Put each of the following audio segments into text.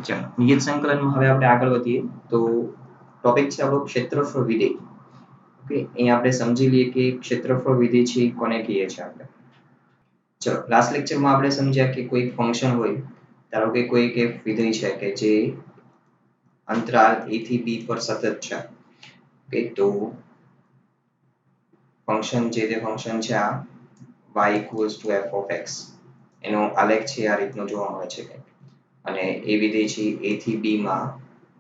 ચાલો નિયત સંકલનમાં હવે આપણે આગળ વધીએ તો ટોપિક છે આપણો ક્ષેત્રફળ વિધેય. ઓકે, અહીં આપણે સમજી લઈએ કે ક્ષેત્રફળ વિધેય છે કોને કહીએ છીએ આપણે. ચલો લાસ્ટ લેક્ચરમાં આપણે સમજ્યા કે કોઈ ફંક્શન હોય, ધારો કે કોઈ એક વિધેય છે કે જે અંતરાલ a થી b પર સતત છે. ઓકે, તો ફંક્શન જે તે ફંક્શન છે આ y = f of x, એનો આલેખ છે આ રીતનો જોવા મળે છે અને એ વિધેય છે a થી b માં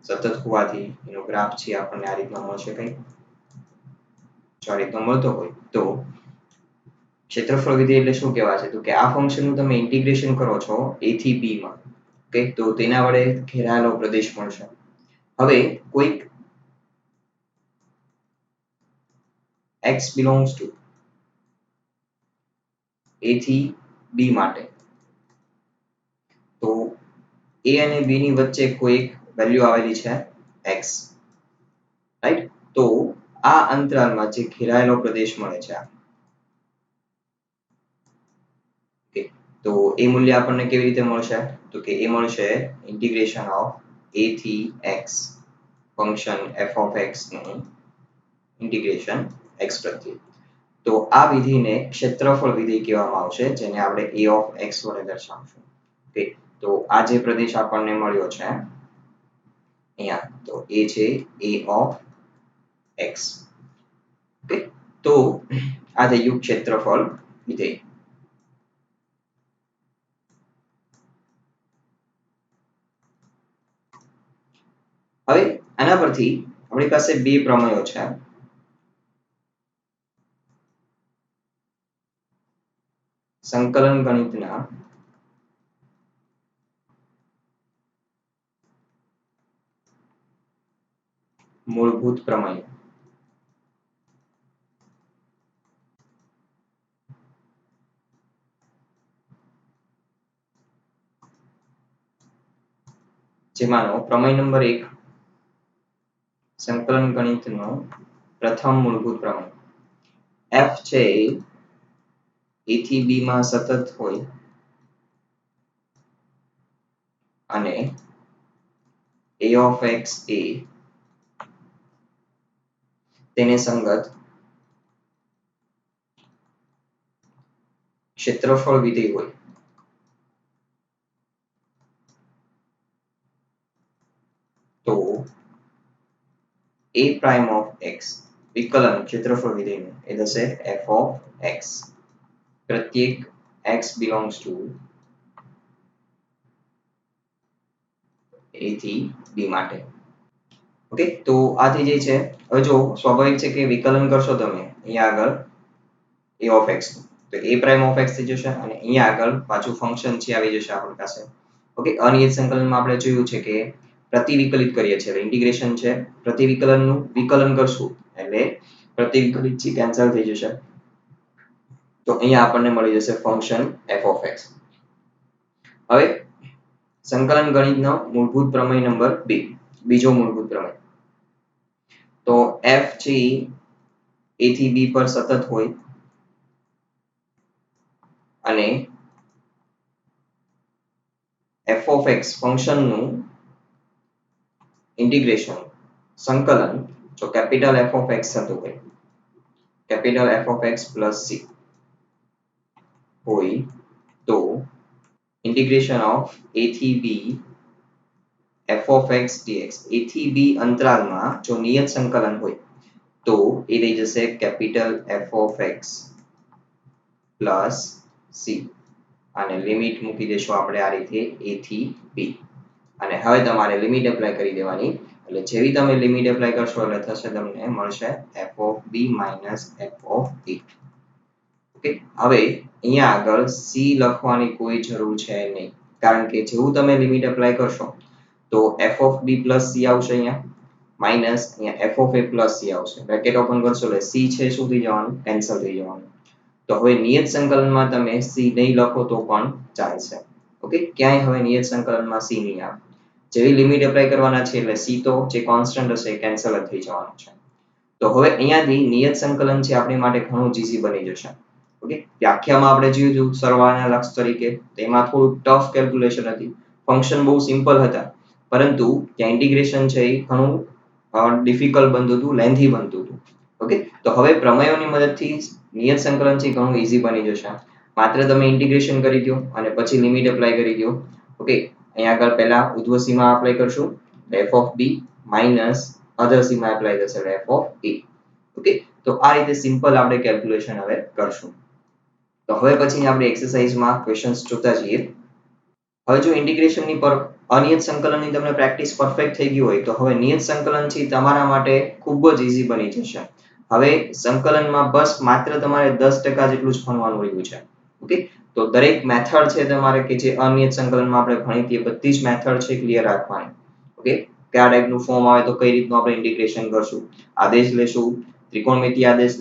સતત હોવાથી એનો ગ્રાફ છે આપણને આ રીતનો મળશે કંઈક. જો આ રીતનો મળતો હોય તો ક્ષેત્રફળ વિધેય એટલે શું કહેવાય છે તો કે આ ફંક્શનનું તમે ઇન્ટિગ્રેશન કરો છો a થી b માં. ઓકે, તો તેના વડે ઘેરાયેલો પ્રદેશ મળશે. હવે કોઈક x belongs to a થી b માટે તો a અને b ની વચ્ચે કોઈ વેલ્યુ આવેલી છે x, રાઈટ? તો આ અંતરાલમાં જે ઘેરાયેલો પ્રદેશ મળે છે તો એ મૂલ્ય આપણને કેવી રીતે મળશે તો કે એ મળશે ઇન્ટિગ્રેશન ઓફ a થી x function f of x નું ઇન્ટિગ્રેશન x પ્રત્યે. તો આ વિધિને ક્ષેત્રફળ વિધિ કહેવામાં આવશે, જેને આપણે a of x વડે દર્શાવશું. ઓકે, તો આ જે પ્રદેશ આપણને મળ્યો છે અહીંયા, તો એ છે a of x. ઓકે, તો આ થઈ ગયું ક્ષેત્રફળ વિધેય. હવે આના પરથી આપણી પાસે બે પ્રમેયો છે. સંકલન ગણિતના મૂળભૂત પ્રમેય. જેમાંનો પ્રમેય નંબર 1 સંકલન ગણિતનો પ્રથમ મૂળભૂત પ્રમેય. f છે a થી b માં સતત હોય અને a of x એ તેને સંગત ક્ષેત્રફળ વિધેય હોય તો a prime of x વિકલન ક્ષેત્રફળ વિધેયનું એ થશે f of x પ્રત્યેક x belongs to a થી b માટે. ઓકે, તો આ થઈ જાય છે. હવે જો સ્વાભાવિક છે કે વિકલન કરશો તમે અહીંયા આગળ a of x તો a prime of x થઈ જશે અને અહીંયા આગળ પાછું ફંક્શન છે આવી જશે આપણી પાસે. ઓકે, અનિયત સંકલનમાં આપણે જોયું છે કે પ્રતિવિકલિત કરીએ છીએ, ઇન્ટિગ્રેશન છે પ્રતિવિકલનનું વિકલન કરશું એટલે પ્રતિવિકલિત છે કેન્સલ થઈ જશે. તો અહીંયા આપણને મળી જશે ફંક્શન f of x. હવે સંકલન ગણિતનો મૂળભૂત પ્રમેય નંબર 2, બીજો મૂળભૂત પ્રમેય. તો f છે a થી b પર સતત હોય અને f of x ફંક્શનનું ઇન્ટિગ્રેશન સંકલન જો કેપિટલ f of x થતું હોય, capital f of x plus c હોય તો integration of a થી b f of x dx a થી b અંતરાલમાં જો નિયત સંકલન હોય તો એ થઈ જશે capital f of x plus c અને લિમિટ મૂકી દેશું આપણે આ રીતે a થી b અને હવે તમારે લિમિટ એપ્લાય કરી દેવાની. એટલે જેવી તમે લિમિટ એપ્લાય કરશો એટલે થશે તમને મળશે f of b minus f of a. Okay, હવે અહીંયા આગળ c લખવાની કોઈ જરૂર છે નહીં, કારણ કે જેવું તમે લિમિટ એપ્લાય કરશો તો f of b plus c આવશે અહીંયા માઇનસ અહીંયા f of a plus c આવશે. બ્રેકેટ ઓપન કરશો એટલે c છે શું થઈ જવાનું કેન્સલ થઈ જવાનું. તો હવે નિયત સંકલનમાં તમે c નહીં લખો તો પણ ચાલશે. ઓકે, ક્યાંય હવે નિયત સંકલનમાં c નહીં આવે. જેવી લિમિટ એપ્લાય કરવાના છે એટલે c તો જે કોન્સ્ટન્ટ હશે કેન્સલ જ થઈ જવાનું છે. તો હવે અહીંયાથી નિયત સંકલન છે આપણી માટે ઘણું ઈઝી બની જશે. ઓકે, વ્યાખ્યામાં આપણે જોયું સરવાળાના લક્ષ તરીકે તેમાં થોડું ટફ કેલ્ક્યુલેશન હતી, ફંક્શન બહુ સિમ્પલ હતા પરંતુ ત્યાં ઇન્ટિગ્રેશન છે એ ઘણું ડિફિકલ્ટ બનતું હતું, લેન્થી બનતું હતું. ઓકે, તો હવે પ્રમેયોની મદદથી નિયત સંકલન છે ઘણું ઇઝી બની જશે. માત્ર તમે ઇન્ટિગ્રેશન કરી દો અને પછી લિમિટ એપ્લાય કરી દો. ઓકે, અહીંયા આગળ પહેલા ઉધ્વ સીમા એપ્લાય કરશું, f of b minus other Seema apply થશે f of a. ઓકે, તો આ રીતે સિમ્પલ આપણે કેલ્ક્યુલેશન હવે કરશું. તો હવે પછી આપણે એક્સરસાઇઝમાં ક્વેશ્ચન્સ જોતા જઈએ. હવે જો ઇન્ટિગ્રેશનની પર અનિયત સંકલનની તમને પ્રેક્ટિસ પરફેક્ટ થઈ ગઈ હોય તો હવે નિયત સંકલન છે તમારા માટે ખૂબ જ ઇઝી બની જશે. હવે સંકલનમાં બસ માત્ર તમારે 10% જેટલું જ ભણવાનું રહ્યું છે. ઓકે, તો દરેક મેથડ છે તમારે કે જે અનિયત સંકલનમાં આપણે ભણી હતી બધી જ મેથડ છે ક્લિયર રાખવાની. ઓકે, કયા ટાઈપનું ફોર્મ આવે તો કઈ રીતનું આપણે ઇન્ટિગ્રેશન કરશું, આદેશ લેશું, ત્રિકોણમિતિ આદેશ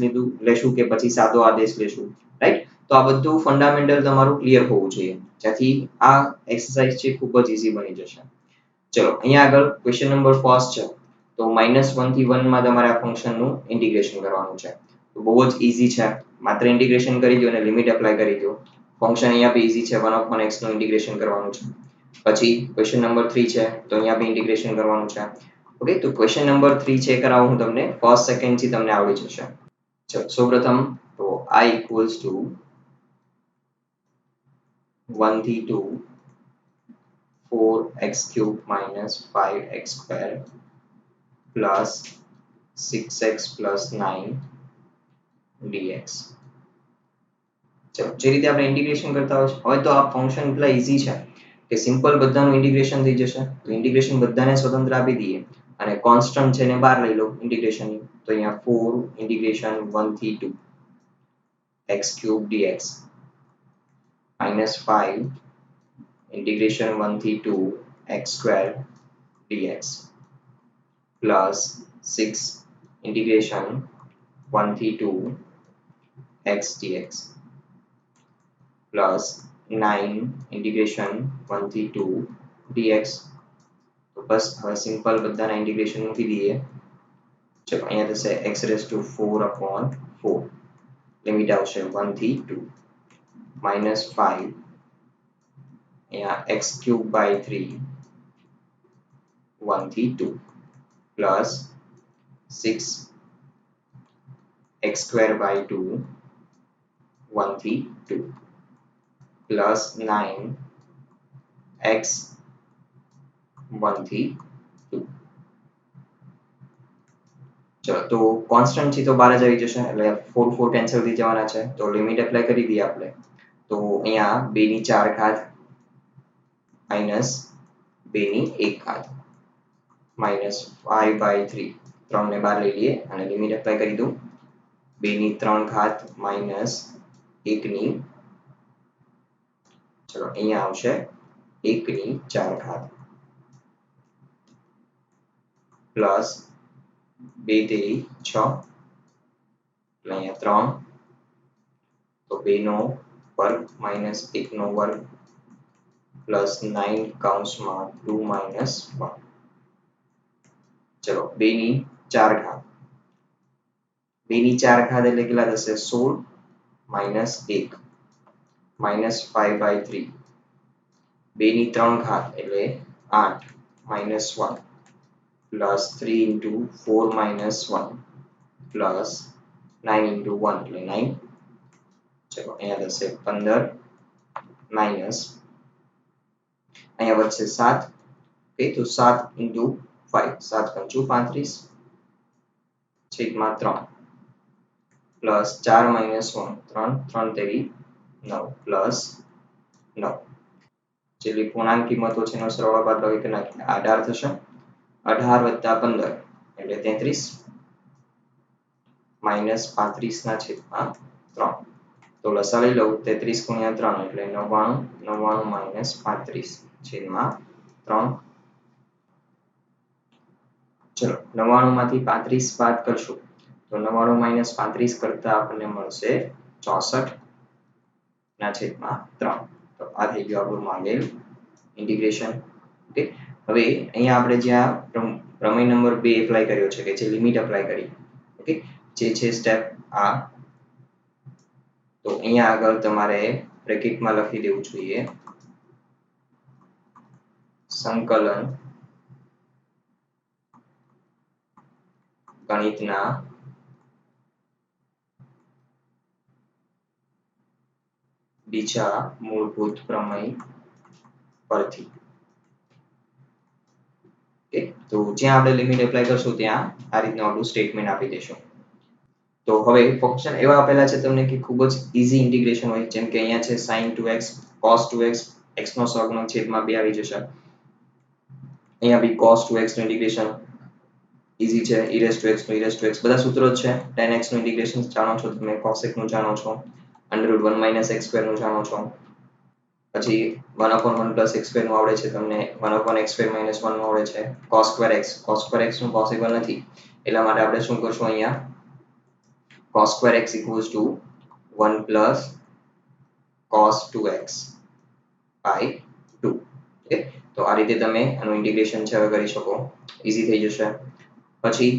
લેશું કે પછી સાદો આદેશ લેશું, રાઈટ? તો આ બધું ફંડામેન્ટલ તમારું ક્લિયર હોવું જોઈએ, જેથી આ એક્સરસાઇઝ છે ખૂબ જ ઇઝી બની જશે. ચલો અહીંયા આગળ ક્વેશ્ચન નંબર ફર્સ્ટ છે. તો -1 થી 1 માં તમારે આ ફંક્શનનું ઇન્ટિગ્રેશન કરવાનું છે. તો બહુ જ ઇઝી છે, માત્ર ઇન્ટિગ્રેશન કરી દો અને લિમિટ એપ્લાય કરી દો. ફંક્શન અહીંયા બી ઇઝી છે, 1/x નું ઇન્ટિગ્રેશન કરવાનું છે. પછી ક્વેશ્ચન નંબર 3 છે, તો અહીંયા બી ઇન્ટિગ્રેશન કરવાનું છે. ઓકે, તો ક્વેશ્ચન નંબર 3 છે કરાવું હું તમને ફર્સ્ટ સેકન્ડ થી તમને આવડી જશે. ચલો સૌપ્રથમ તો i equals to 1 થી 2 4x cube minus 5x square plus 6x plus 9 dx. ચલો જે રીતે આપણે ઇન્ટિગ્રેશન કરતા હોય હવે તો આ ફંક્શન એટલા ઇઝી છે કે સિમ્પલ બધાનું ઇન્ટિગ્રેશન થઈ જશે. તો ઇન્ટિગ્રેશન બધાને સ્વતંત્ર આપી દઈએ અને કોન્સ્ટન્ટ છે ને બહાર લઈ લો ઇન્ટિગ્રેશન. તો અહીંયા 4 ઇન્ટિગ્રેશન 1 થી 2 x cube dx minus 5 integration 1 થી 2 x square dx plus 6 integration 1 થી 2 x dx plus 9 integration 1 થી 2 dx. તો બસ હવે સિમ્પલ બધાના ઇન્ટિગ્રેશન મૂકી દઈએ. ચલો અહીંયા થશે x raised to 4 upon 4 limit આવશે 1 થી 2 minus 5 અહીંયા x cube by 3 1 થી 2 plus 6 x square by 2 1 થી 2 plus 9 x 1 થી 2. ચલો તો કોન્સ્ટન્ટ છે તો બહાર જ આવી જશે એટલે 4 4 કેન્સલ થઈ જવાના છે. તો લિમિટ એપ્લાય કરી દઈએ આપણે. તો અહીંયા 2 ની 4 ઘાત minus 2 ની 1 ઘાત minus 5 by 3 3 ને બહાર લઈ લઈએ અને લિમિટ એપ્લાય કરી દઉં. 2 ની 3 ઘાત minus 1 ની ચલો અહીંયા આવશે 1 ની 4 ઘાત પ્લસ 2 તેરી 6 એટલે અહીંયા 3 તો 2 નો વર્ગ minus 1 નો વર્ગ પ્લસ 9 કૌંસમાં 2 minus 1. ચલો 2 ની 4 ઘાત 2 ની 4 ઘાત એટલે કેટલા થશે 16 minus 1 minus 5 by 3 2 ની 3 ઘાત એટલે 8 minus 1 plus 3 into 4 minus 1 plus 9 into 1 એટલે 9. ચલો અહીંયા થશે 15 minus અહીંયા વધશે 7. ઓકે, તો 7 into 5 7 પંચું 35 છેદમાં 3 પ્લસ 4 minus 1 3 3 તેરી 9 પ્લસ 9. જેટલી પૂર્ણાંક કિંમતો છે એનો સરવાળો બાદબાકી કરી નાખીએ 18 થશે. 18 વત્તા 15 એટલે 33 માઇનસ 35 ના છેદમાં 3. તો લસા લઈ લઉં 33 ગુણ્યા 3 એટલે 99 99 માઇનસ 35 છેદમાં 3. ચલો 99 માંથી 35 બાદ કરશું તો 99 માઇનસ 35 કરતા આપણને મળશે 64 ના છેદમાં 3. તો આ થઈ ગયું આપણું માંગેલ ઇન્ટિગ્રેશન. ઓકે, હવે અહીંયા આપણે જ્યાં પ્રમેય નંબર 2 એપ્લાય કર્યો છે કે જે લિમિટ એપ્લાય કરી. ઓકે, જે છે સ્ટેપ આ. તો અહીંયા આગળ તમારે બ્રેકેટમાં લખી દેવું જોઈએ સંકલન ગણિતના બીજા મૂળભૂત પ્રમેય પરથી. ઓકે, તો જ્યાં આપણે લિમિટ એપ્લાય કરશું ત્યાં આ રીતનું આપણું સ્ટેટમેન્ટ આપી દેશું. તો હવે ફંક્શન એવા આપેલા છે તમને કે ખૂબ જ ઈઝી ઇન્ટિગ્રેશન હોય, જેમ કે અહીંયા છે sin 2x cos 2x x નો સહગુણક છેદમાં 2 આવી જશે. અહીંયા બી cos 2x નું ઇન્ટિગ્રેશન ઈઝી છે, e raised to x નું e raised to x બધા સૂત્રો જ છે. tan x નું ઇન્ટિગ્રેશન જાણો છો તમે, cos x નું જાણો છો, √1 - x² નું જાણો છો. પછી 1/1 + x² નું આવડે છે તમને, 1/x² - 1 નું આવડે છે. cos² x નું પોસિબલ નથી, એટલા માટે આપણે શું કરશું અહીંયા cos² x = 1 + cos 2x / 2. Okay, તો આ રીતે તમે આનું ઇન્ટિગ્રેશન છે હવે કરી શકો, ઈઝી થઈ જશે. પછી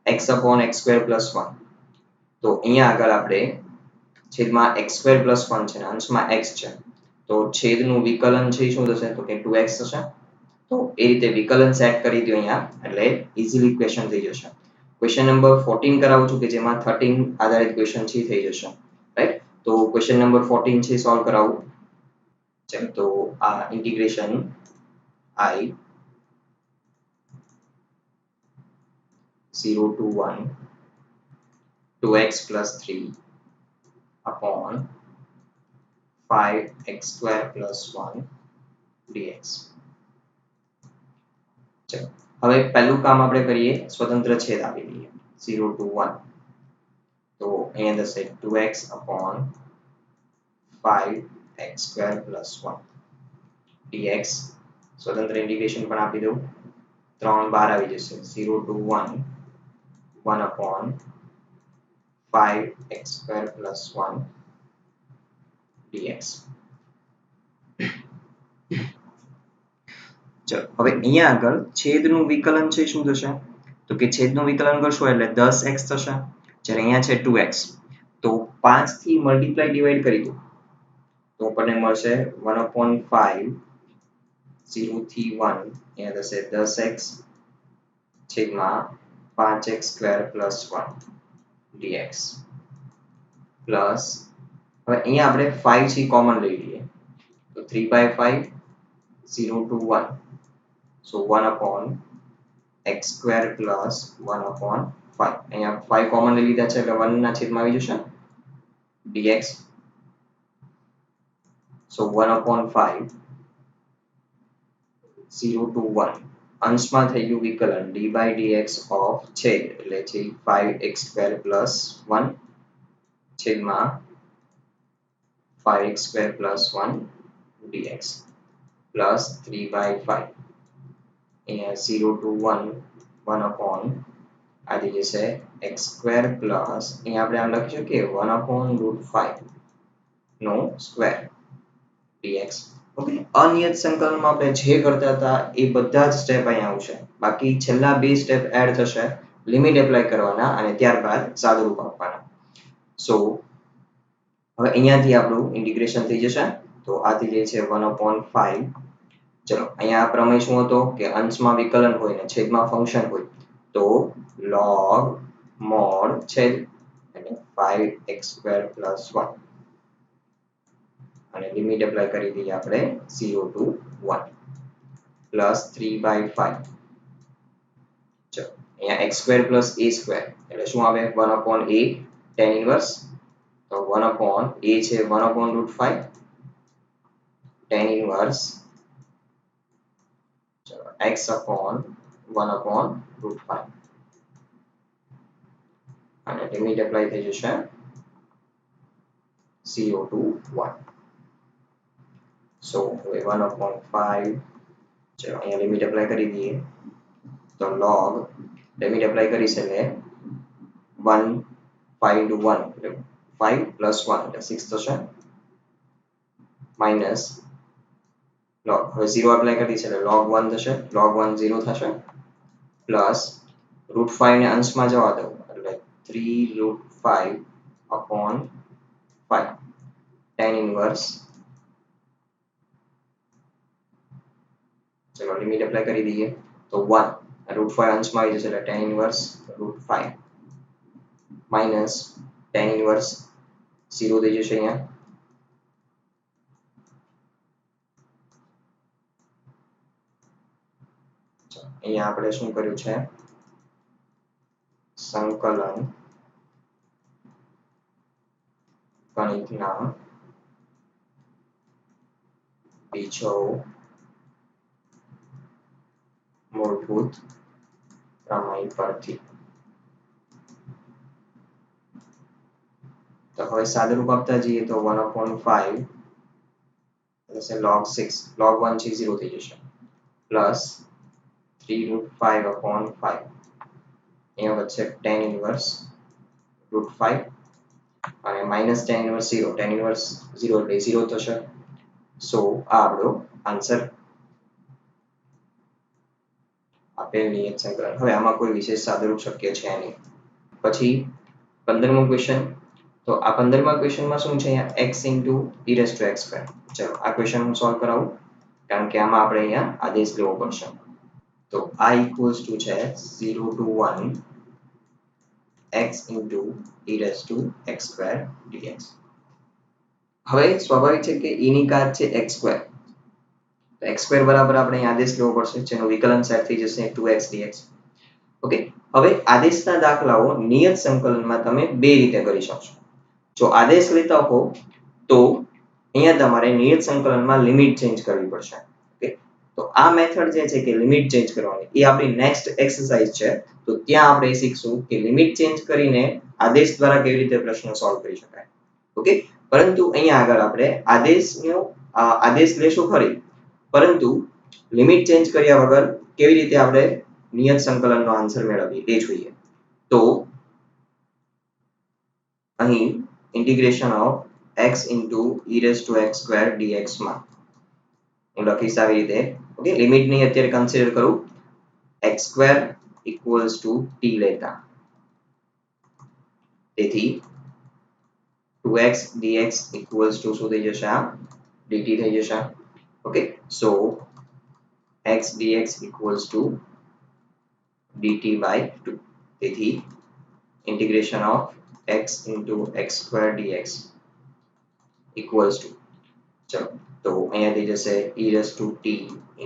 x/x² + 1. તો અહીંયા આગળ આપણે છેદમાં x² + 1 છે અને અંશમાં x છે, તો છેદનું વિકલન છે એ શું થશે તો કે 2x થશે. તો એ રીતે વિકલન સેટ કરી દો અહીંયા, એટલે ઈઝીલી ક્વેશ્ચન થઈ જશે. ક્વેશ્ચન નંબર 14 કરાવું છું કે જેમાં 13 આધારિત ક્વેશ્ચન છે થઈ જશે, રાઈટ? તો ક્વેશ્ચન નંબર 14 છે સોલ્વ કરાવું. ચલો, તો આ integration I 0 to 1 2x + 3 upon 5x² + 1 dx. ચલો, હવે પહેલું કામ આપણે કરીએ, સ્વતંત્ર છેદ આપી દઈએ 0 to 1. તો અહીંયા થશે 2x upon 5x² + 1 dx. સ્વતંત્ર ઇન્ટિગ્રેશન પણ આપી દઉં, 3 બહાર આવી જશે, 0 to 1 1 upon 5x² + 1 dx. ચલો, હવે અહીંયા આગળ છેદનું વિકલન છે શું થશે તો કે છેદનું વિકલન કરશો એટલે 10x થશે, જ્યારે અહીંયા છે 2x, તો 5 થી મલ્ટીપ્લાય ડિવાઈડ કરી દો તો આપણને મળશે 1/5 0 થી 1 અહીંયા થશે 10x છેદમાં 5x² + 1 dx પ્લસ હવે અહીંયા આપણે 5 છે કોમન લઈ લઈએ તો 3/5 0 to 1, so 1/x² + 1/5. અહીંયા 5 કોમન લઈ લીધા છે એટલે 1 ના છેદમાં આવી જશે dx, so 1/5 0 to 1 અંશમાં થઈ ગયું વિકલન d/dx of છેદ એટલે છે 5x² + 1 છેદમાં 5x² + 1 dx plus 3/5 અહીંયા 0 to 1 1/, આ થઈ જશે x² plus અહીંયા આપણે આમ લખી શકીએ 1/√5 નો સ્ક્વેર dx. ઓકે, અનિયત સંકલનમાં આપણે જે કરતા હતા એ બધા જ સ્ટેપ અહીંયા આવશે, બાકી છેલ્લા બે સ્ટેપ એડ થશે, લિમિટ એપ્લાય કરવાના અને ત્યારબાદ સાદુરૂપ આપવાના. સો હવે અહીંયાથી આપણું ઇન્ટિગ્રેશન થઈ જશે, તો આ થઈ જાય છે 1/5. ચલો, અહીંયા આ પ્રમેય શું હતો કે અંશમાં વિકલન હોય ને છેદમાં ફંક્શન હોય તો log mod છેદ એટલે 5x² + 1 અને લિમિટ એપ્લાય કરી દઈએ આપણે 0 to 1 plus 3/5. ચલો, અહીંયા x² + a² એટલે શું આવે 1/a tan inverse, તો 1/a છે 1/√5 tan inverse x/1/√5 અને લિમિટ એપ્લાય થઈ જશે 0 to 1. So 1/5, ચલો અહીંયા લિમિટ એપ્લાય કરી દઈએ તો log લિમિટ એપ્લાય કરીશ એટલે 1 5 into 1 એટલે 5 plus 1 એટલે 6 થશે, માઇનસ log હવે 0 એપ્લાય કરીશ એટલે log 1 થશે, log 1 0 થશે, પ્લસ √5 ને અંશમાં જવા દો એટલે 3√5/5 tan inverse, ચલો લિમિટ એપ્લાય કરી દઈએ તો 1 √5 અંશમાં આવી જશે એટલે tan inverse √5 minus tan inverse 0 થઈ જશે અહીંયા. અહીંયા આપણે શું કર્યું છે, સંકલન ગણિતના બીજો મૂળભૂત પ્રમેય પરથી. તો હવે સાદુરૂપ આપતા જઈએ તો 1/5 એટલે log 6 log 1 છે 0 થઈ જશે પ્લસ 3√5/5 અહીંયા વચ્ચે tan ઇન્વર્સ √5 અને minus tan inverse 0 tan inverse 0 એટલે 0 થશે. સો આ આપણો આન્સર આપેલ નિયત સંકલન. હવે આમાં કોઈ વિશેષ સાદુરૂપ શક્ય છે નહીં. પછી 15મો ક્વેશ્ચન. તો આ 15મા ક્વેશ્ચનમાં શું છે, અહીંયા x e⁻x². ચલો આ ક્વેશ્ચન હું સોલ્વ કરાવું કારણ કે આમાં આપણે અહીંયા આદેશ લેવો પડશે. તો આ ઇક્વલ્સ ટુ છે 0 to 1 x e⁻x² dx. હવે સ્વાભાવિક છે કે e ની ઘાત છે x². તો x² બરાબર આપણે અહીં આદેશ લેવો પડશે જેનો વિકલન સેટ થઈ જશે 2x dx. ઓકે, હવે આદેશના દાખલાઓ નિયત સંકલનમાં તમે બે રીતે કરી શકશો. જો આદેશ લેતા હો તો અહીંયા તમારે નિયત સંકલનમાં લિમિટ ચેન્જ કરવી પડશે. ઓકે, તો આ મેથડ જે છે કે લિમિટ ચેન્જ કરવાની એ આપણી નેક્સ્ટ એક્સરસાઇઝ છે. તો ત્યાં આપણે શીખશું કે લિમિટ ચેન્જ કરીને આદેશ દ્વારા કેવી રીતે પ્રશ્ન સોલ્વ કરી શકાય. ઓકે, પરંતુ અહીંયા આગળ આપણે આદેશ લેશું ખરી, પરંતુ લિમિટ ચેન્જ કર્યા વગર કેવી રીતે આપણે નિયત સંકલનનો આન્સર મેળવીએ એ જોઈએ. તો અહીં integration of x e⁻x² dx માં હું લખીશ આવી રીતે. ઓકે, લિમિટ ની અત્યારે કન્સિડર કરું x² equals to t લેતા. તેથી 2x dx equals to શું થઈ જશે, આ dt થઈ જશે. Okay, so x dx equals to dt by 2. તેથી integration of x into x² dx equals to, ચલો તો અહીંયા થઈ જશે e⁻t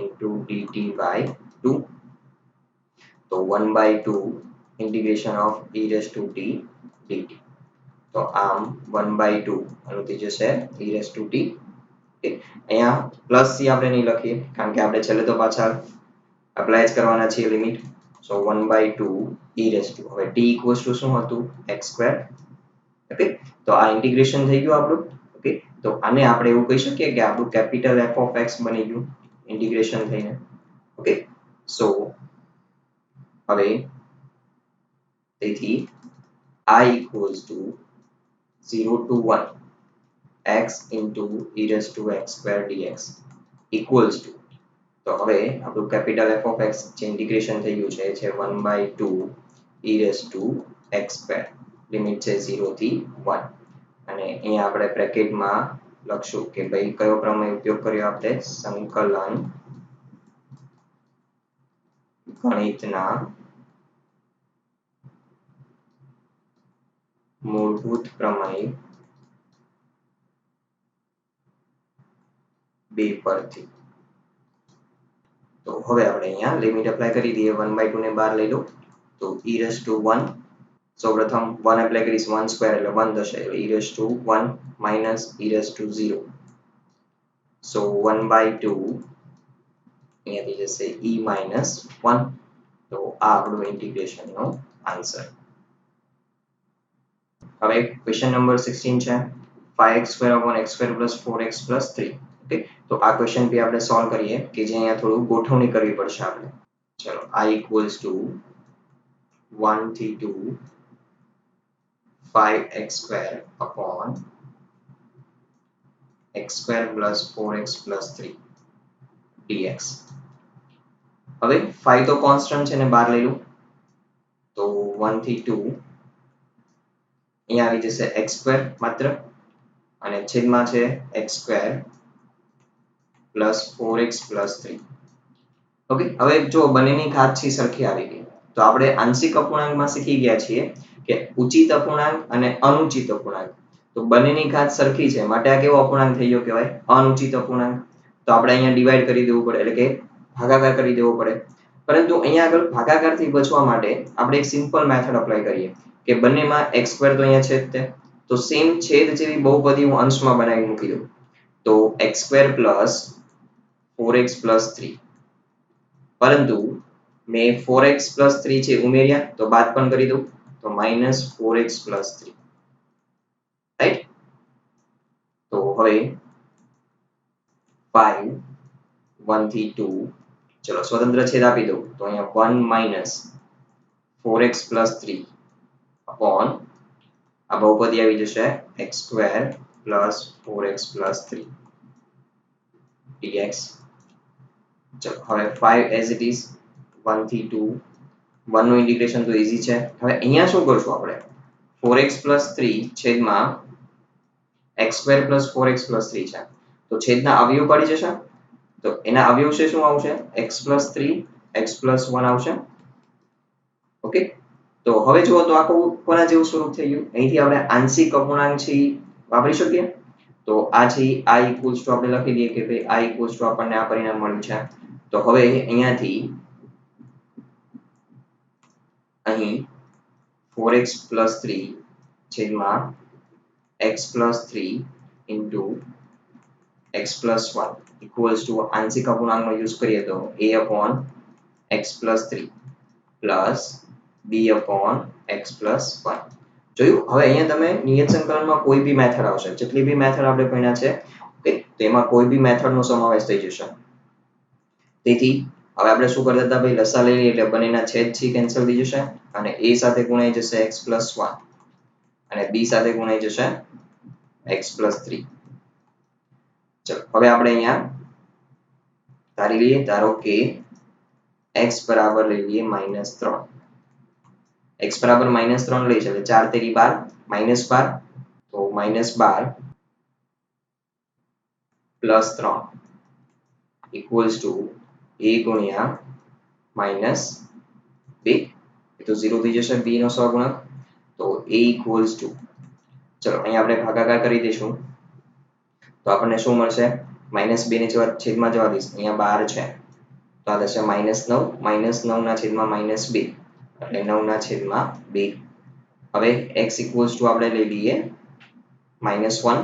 into dt by 2. તો 1/2 integration of e⁻t dt. તો આમ 1/2 આનું થઈ જશે e⁻t. અહીંયા પ્લસ c આપણે નહીં લખીએ કારણ કે આપણે છેલ્લે તો પાછા એપ્લાય જ કરવાના છીએ લિમિટ. સો 1/2 e⁻. હવે t equals to શું હતું, x². ઓકે, તો આ ઇન્ટિગ્રેશન થઈ ગયું આપણું. ઓકે, તો આને આપણે એવું કહી શકીએ કે આપણું કેપિટલ f of x બની ગયું ઇન્ટિગ્રેશન થઈને. ઓકે, સો હવે તેથી I equals to 0 to 1 x into e⁻x² dx equals to, તો હવે આપણું કેપિટલ f of x જે ઇન્ટિગ્રેશન થઈ ગયું છે 1/2 e⁻x². લિમિટ છે 0 થી 1 અને અહીંયા આપણે બ્રેકેટમાં લખશું કે ભાઈ કયો પ્રમેય ઉપયોગ કર્યો આપણે, સંકલન ગણિતના મૂળભૂત પ્રમેય 2 પરથી. તો હવે આપણે અહીંયા લિમિટ એપ્લાય કરી દઈએ. 1/2 ને બહાર લઈ લો તો e⁻1. સૌપ્રથમ 1 એપ્લાય કરીશ 1² એટલે 1 થશે એટલે e⁻1 minus e⁻0. સો 1/2 અહીંયાથી જશે e-1. તો આ આપણું ઇન્ટિગ્રેશનનો આન્સર. હવે ક્વેશ્ચન નંબર 16 છે 5x² plus 4x plus 3. Okay, તો આ ક્વેશ્ચન બી આપણે સોલ્વ કરીએ કે જે અહીંયા થોડું ગોઠવણી કરવી પડશે આપણે. ચલો I equals to 1 થી 2 5x² upon x² plus 4x plus 3 dx. હવે 5 તો કોન્સ્ટન્ટ છે ને બહાર લઈ લઉં તો 1 થી 2 અહીંયા આવી જશે x² માત્ર અને છેદમાં છે x² plus 4x plus 3. Okay, હવે જો બંનેની ઘાત છે સરખી આવી ગઈ તો આપણે આંશિક અપૂર્ણાંકમાં શીખી ગયા છીએ કે ઉચિત અપૂર્ણાંક અને અનુચિત અપૂર્ણાંક. તો બંનેની ઘાત સરખી છે માટે આ કેવો અપૂર્ણાંક થઈ ગયો કહેવાય? અનુચિત અપૂર્ણાંક. તો આપણે અહીંયા ડિવાઈડ કરી દેવું પડે એટલે કે ભાગાકાર કરી દેવો પડે. પરંતુ અહીંયા આગળ ભાગાકારથી બચવા માટે આપણે એક સિમ્પલ મેથડ અપ્લાય કરીએ કે બંનેમાં x² તો અહીંયા છે જ તે, તો સેમ છેદ જેવી બહુપદી હું અંશમાં બનાવી મૂકી દઉં. તો x² + 4x + 3, પરંતુ મેં 4x + 3 છે ઉમેર્યા તો બાદ પણ કરી દઉં તો -4x + 3, રાઈટ? તો હવે 5 1 થી 2, ચલો સ્વતંત્ર છેદ આપી દઉં તો અહીંયા 1 - 4x + 3 upon આ બહુપદી આવી જશે x² + 4x + 3 dx. ચલો હવે 5 as it is, 1 થી 2, 1 નું ઇન્ટિગ્રેશન તો ઈઝી છે. હવે અહીંયા શું કરશું આપણે? 4x + 3 છેદમાં x² + 4x + 3 છે તો છેદના અવયવ પડી જશે. તો એના અવયવ છે શું આવશે? x + 3 x + 1 આવશે. ઓકે, તો હવે જુઓ તો આખું કોના જેવું સ્વરૂપ થઈ ગયું? અહીંથી આપણે આંશિક અપૂર્ણાંક છે વાપરી શકીએ. તો આ છે i = આપણે લખી દઈએ કે ભાઈ i = આપણને આ પરિણામ મળ્યું છે. તો હવે અહીંયાથી અહીં 4x + 3 છેદમાં x + 3 into x + 1 equals to આંશિક અપૂર્ણાંકનો યુઝ કરીએ તો a/x + 3 plus b/x + 1. જોયું? હવે અહીંયા તમે નિયત સંકલનમાં કોઈ બી મેથડ આવશે, જેટલી બી મેથડ આપણે ભણ્યા છે ઓકે, તેમાં કોઈ બી મેથડનો સમાવેશ થઈ જશે. તેથી હવે આપણે શું કરતા હતા ભાઈ? લસા લઈ લઈએ એટલે બંનેના છેદ છે કેન્સલ થઈ જશે અને a સાથે ગુણાઈ જશે x + 1 અને b સાથે ગુણાઈ જશે x + 3. ચલો હવે આપણે અહીંયા ધારી લઈએ, ધારો કે x બરાબર લઈ લઈએ -3. x બરાબર -3 લઈ છે એટલે 4 તેરી 12, -12, તો -12 + 3 equals to a ગુણ્યા -2, એ તો 0 થઈ જશે b નો સહગુણક. તો a equals to, ચલો અહીંયા આપણે ભાગાકાર કરી દઈશું તો આપણને શું મળશે? -2 ને છેદમાં જવા દઈશ, અહીંયા 12 છે તો આ થશે -9, -9 ના છેદમાં -2 એટલે 9/2. હવે x equals to આપણે લઈ લઈએ -1,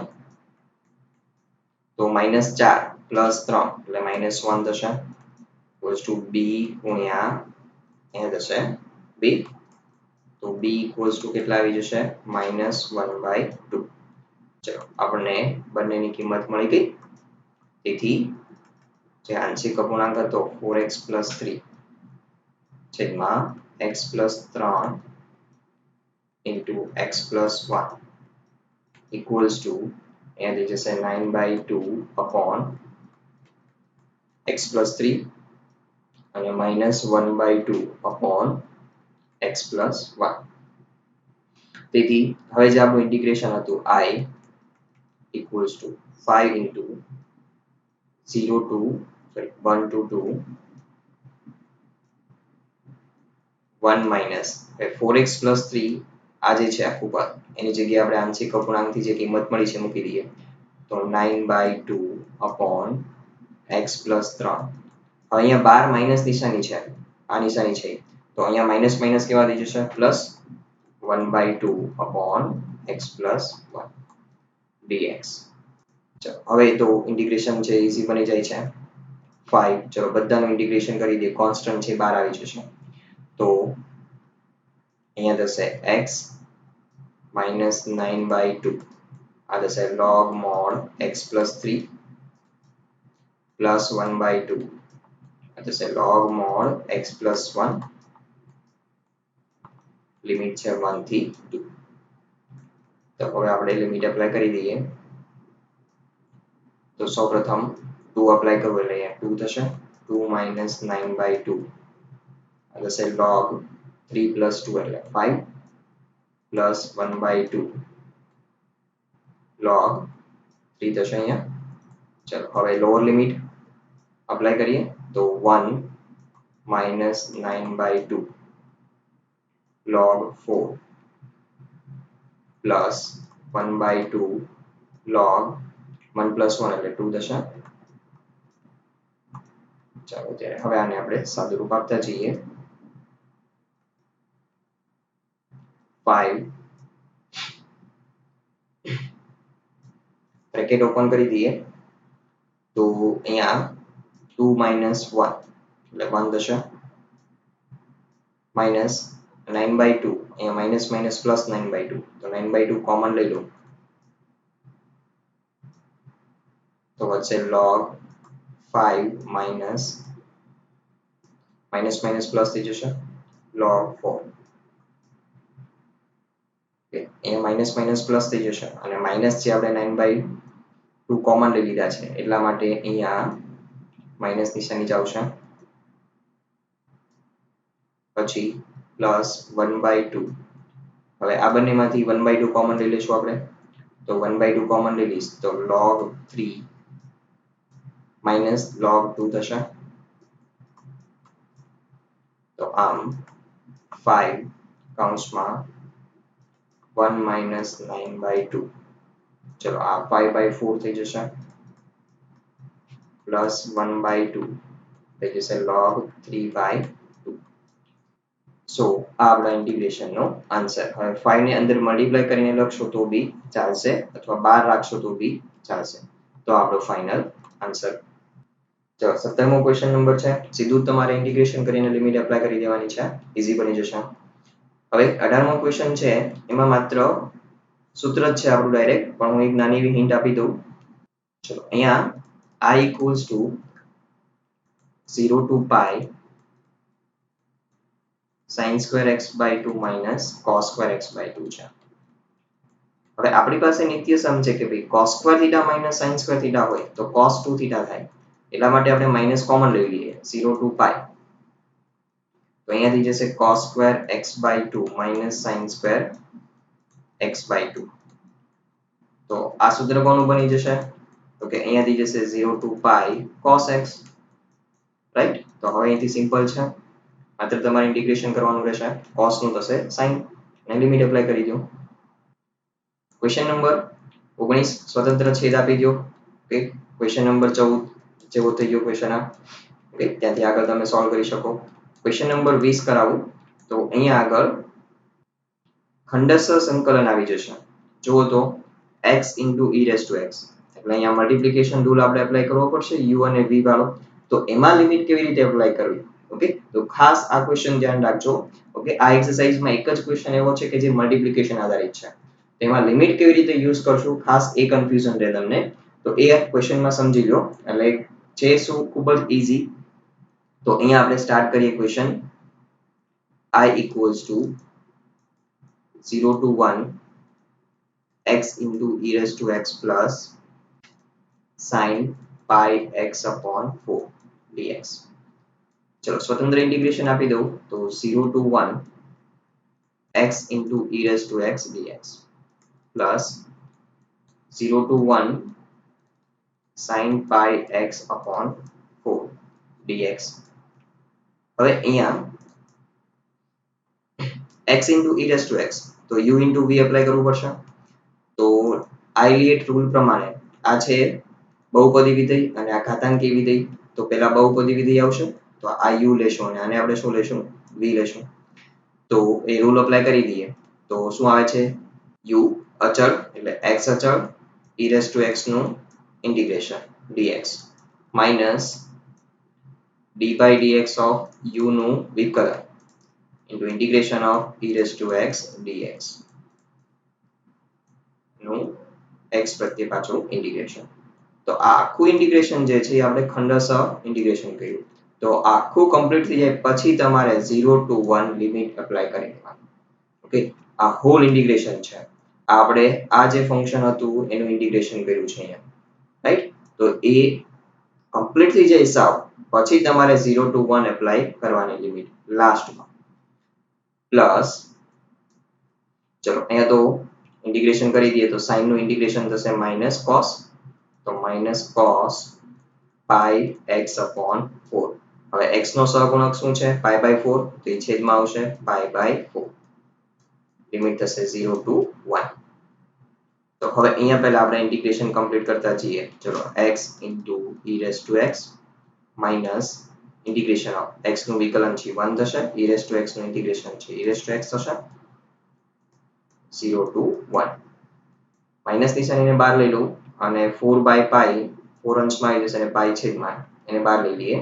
તો -4 + 3 એટલે -1 થશે equals to b ગુણ્યા અહીંયા થશે 2, તો b equals to કેટલા આવી જશે? -1/2. ચલો આપણને બંનેની કિંમત મળી ગઈ. તેથી જે આંશિક અપૂર્ણાંક હતો 4x + 3 છેદમાં x + 3 into x + 1 equals to અહીંયા થઈ જશે 9/2 upon x + 3 અને -1/2 upon x + 1. તેથી હવે જે આપણું ઇન્ટિગ્રેશન હતું I equals to 5 into 1 to 2 1 minus 4x + 3 આ જે છે આખું પદ એની જગ્યાએ આપણે આંશિક અપૂર્ણાંકથી જે કિંમત મળી છે મૂકી દઈએ તો 9/2 upon x + 3. હવે અહીંયા 12 માઇનસ નિશાની છે, આ નિશાની છે તો અહીંયા માઇનસ માઇનસ કેવા થઈ જશે? Plus 1/2 upon x + 1 dx. ચલો હવે તો ઇન્ટિગ્રેશન છે ઈઝી બની જાય છે. 5, ચલો બધાનું ઇન્ટિગ્રેશન કરી દઈએ, કોન્સ્ટન્ટ છે બહાર આવી જશે તો અહીંયા થશે x -9/2, આ થશે log mod x + 3 plus 1/2, આ થશે log mod x + 1, લિમિટ છે 1 થી 2. તો હવે આપણે લિમિટ એપ્લાય કરી દઈએ તો સૌપ્રથમ 2 એપ્લાય કરવું એટલે અહીંયા 2 થશે, 2 - 9/2 આ થશે log 3 + 2 એટલે 5 plus 1/2 log 3 થશે અહીંયા. ચલો હવે લોઅર લિમિટ અપ્લાય કરીએ તો 1 minus 9/2 log 4 plus 1/2 log 1 plus 1 એટલે 2 દશા. ચાલો ત્યારે હવે આને આપણે સાદુરૂપ આપતા જઈએ. 5 બ્રેકેટ ઓપન કરી દઈએ તો અહીંયા 2 minus 1 એટલે 1 દશા minus 9/2 અહીંયા minus minus plus 9/2 તો 9/2 કોમન લઈ લો તો વચ્ચે log 5 minus minus minus plus થઈ જશે log 4 અહીંયા minus minus plus થઈ જશે અને minus જે આપણે 9/2 કોમન લઈ લીધા છે એટલા માટે અહીંયા માઇનસ નિશાની જ આવશે પછી પ્લસ 1/2 હવે આ બંનેમાંથી 1/2 કોમન લઈ લેશું આપણે તો 1/2 કોમન લઈ લઈશ તો log 3 minus log 2 થશે તો આમ 5 કૌંસમાં 1 minus 9/2 ચલો આ 5/4 થઈ જશે પ્લસ 1/2 થઈ જશે log 3/2 સો આ આપણા ઇન્ટિગ્રેશન નો આન્સર હવે 5 ને અંદર મલ્ટીપ્લાય કરીને લખશો તો બી ચાલશે અથવા 12 રાખશો તો બી ચાલશે તો આપણો ફાઇનલ આન્સર ચલો 17મો ક્વેશ્ચન નંબર છે સીધું તમારે ઇન્ટિગ્રેશન કરીને લિમિટ એપ્લાય કરી દેવાની છે ઈઝી બની જશે હવે 18મો ક્વેશ્ચન છે એમાં માત્ર સૂત્ર જ છે આપણું ડાયરેક્ટ પણ હું એક નાની એવી હિન્ટ આપી દઉં ચલો અહીંયા I equals to 0 to pi sin square x by 2 minus cos square x by 2 છે હવે આપણી પાસે નિત્ય સમ છે કે ભાઈ cos square theta minus sin square theta હોય તો cos 2 theta થાય એટલા માટે આપણે માઈનસ કોમન લઈ લઈએ 0 to pi તો અહીંયા થઈ જશે cos square x by 2 minus sin square x by 2 તો આ સૂત્ર કોનું બની જશે તો કે અહીંયા થઈ જશે 0 to pi cos x right તો હવે અહીંથી સિમ્પલ છે માત્ર તમારે ઇન્ટિગ્રેશન કરવાનું રહેશે cos નું થશે sin અને લિમિટ એપ્લાય કરી દો ક્વેશ્ચન નંબર 19 સ્વતંત્ર છેદ આપી દો ઓકે ક્વેશ્ચન નંબર 14 જેવો થઈ ગયો ક્વેશ્ચન આ ઓકે ત્યાંથી આગળ તમે સોલ્વ કરી શકો ક્વેશ્ચન નંબર 20 કરાવું તો અહીંયા આગળ ખંડસ્થ સંકલન આવી જશે જુઓ તો x e raised to x એટલે અહીંયા મલ્ટીપ્લિકેશન રૂલ આપણે એપ્લાય કરવો પડશે u અને v વાળો તો એમાં લિમિટ કેવી રીતે એપ્લાય કરવી ઓકે તો ખાસ આ ક્વેશ્ચન ધ્યાન રાખજો ઓકે આ એક્સરસાઇઝમાં એક જ ક્વેશ્ચન એવો છે કે જે મલ્ટીપ્લિકેશન આધારિત છે તેમાં લિમિટ કેવી રીતે યુઝ કરશું ખાસ એ કન્ફ્યુઝન રહે તમને તો એ ક્વેશ્ચનમાં સમજી લો એટલે છે શું ખૂબ જ ઈઝી તો અહીંયા આપણે સ્ટાર્ટ કરીએ question I equals to 0 to 1 x into e raised to x plus sin pi x upon 4 dx चलो स्वतंत्र इंटीग्रेशन આપી દઉં તો 0 to 1 x into e raised to x dx plus 0 to 1 sin pi x upon 4 dx હવે અહીંયા x into e raised to x તો u into v apply કરવું પડશે તો આઇલિએટ રૂલ પ્રમાણે આ છે બહુપદી વિધેય અને આ ઘાતાંકી વિધેય તો પહેલા બહુપદી વિધેય આવશે તો આ u લેશું અને આને આપણે શું લેશું v લેશું તો એ રૂલ એપ્લાય કરી દઈએ તો શું આવે છે u અચળ એટલે x અચળ e raised to x નું integration dx minus d by dx of u નું વિકલન into integration of e raised to x dx નું x પ્રત્યે પાછું ઇન્ટિગ્રેશન તો આ આખું ઇન્ટિગ્રેશન જે છે એ આપણે ખંડસ્થ ઇન્ટિગ્રેશન કર્યું તો આખું કમ્પ્લીટ થઈ જાય પછી તમારે 0 to 1 લિમિટ એપ્લાય કરી દેવાની ઓકે આ હોલ ઇન્ટિગ્રેશન છે આપણે આ જે ફંક્શન હતું એનું ઇન્ટિગ્રેશન કર્યું છે અહીંયા રાઈટ તો એ કમ્પ્લીટ થઈ જાય સાવ પછી તમારે 0 to 1 એપ્લાય કરવાની લિમિટ લાસ્ટમાં પ્લસ ચલો અહીંયા તો ઇન્ટિગ્રેશન કરી દઈએ તો sin નું ઇન્ટિગ્રેશન થશે માઈનસ cos તો minus cos pi x upon 4 હવે x નો સહગુણક શું છે π/4 તો એ છેદમાં આવશે π/4 લિમિટ થશે 0 to 1 તો હવે અહીંયા પહેલા આપણે ઇન્ટિગ્રેશન કમ્પ્લીટ કરતા જઈએ ચલો x e raised to x minus integration of x નું વિકલન છે 1 થશે e raised to x નું ઇન્ટિગ્રેશન છે e raised to x થશે 0 to 1 માઈનસ નિશાનીને બહાર લઈ લઉં અને 4/π 4 અંશમાં આવી જશે અને પાઈ છેદમાં એને બહાર લઈ લઈએ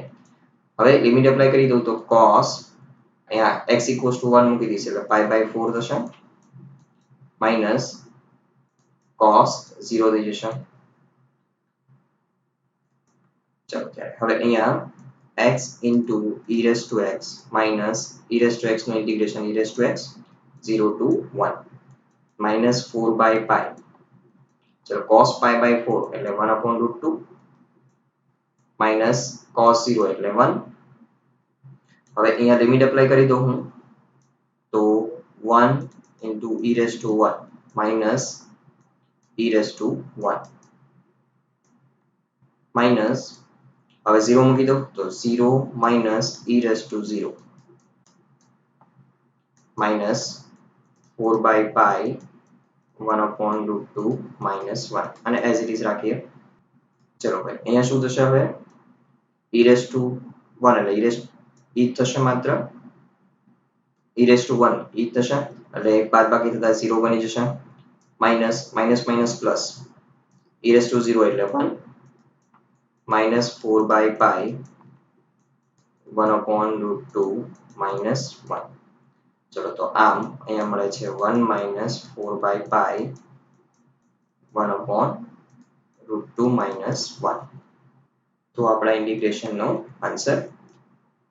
હવે લિમિટ એપ્લાય કરી દઉં તો cos અહીંયા x = 1 મૂકી દઈશ એટલે π/4 થશે માઈનસ cos 0 થઈ જશે ચલો ત્યારે હવે અહીંયા x into e raised to x minus e raised to x નું integration e raised to x 0 to 1 minus 4/π ચલો cos π/4 એટલે 1/√2 minus cos 0 એટલે 1 હવે અહીંયા લિમિટ એપ્લાય કરી દઉં હું તો 1 into e raised to 1 minus e raised to 1 minus હવે 0 મૂકી દો તો 0 minus e raised to 0 minus 4/π 1/√2 minus 1 અને as it is રાખીએ ચલો ભાઈ અહીંયા શું થશે હવે e raised to 1 એટલે e થશે માત્ર e raised to 1 e થશે એટલે એક બાદ બાકી થતા 0 બની જશે minus minus minus plus e raised to 0 એટલે 1 minus 4/π 1/√2 minus 1 ચલો તો આમ અહીંયા મળે છે 1 minus 4/π 1/√2 minus 1 તો આપણા ઇન્ટિગ્રેશનનો આન્સર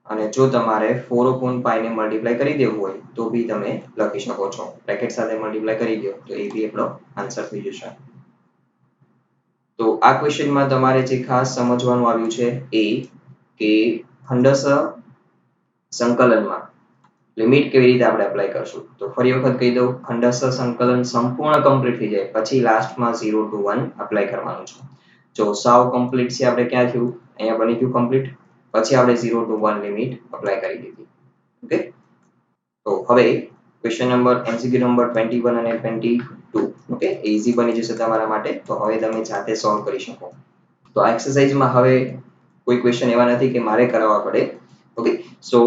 અને જો તમારે 4/π ને મલ્ટીપ્લાય કરી દેવું હોય તો બી તમે લખી શકો છો બ્રેકેટ સાથે મલ્ટીપ્લાય કરી દો તો એ બી આપણો આન્સર થઈ જશે તો આ ક્વેશ્ચનમાં તમારે જે ખાસ સમજવાનું આવ્યું છે એ કે ખંડશ સંકલનમાં લિમિટ કેવી રીતે આપણે એપ્લાય કરશું તો ફરી વખત કહી દઉં ખંડશ સંકલન સંપૂર્ણ કમ્પ્લીટ થઈ જાય પછી લાસ્ટમાં 0 to 1 એપ્લાય કરવાનું છે જો સાવ કમ્પ્લીટ છે આપણે ક્યાં થયું અહીંયા બની ગયું કમ્પ્લીટ પછી આપણે 0 to 1 લિમિટ એપ્લાય કરી દીધી ઓકે તો હવે ક્વેશ્ચન નંબર MCQ નંબર 21 અને 22 ઓકે ઈઝી બની જશે તમારા માટે તો હવે તમે જાતે સોલ્વ કરી શકો તો આ એક્સરસાઇઝમાં હવે કોઈ ક્વેશ્ચન એવા નથી કે મારે કરાવવા પડે ઓકે સો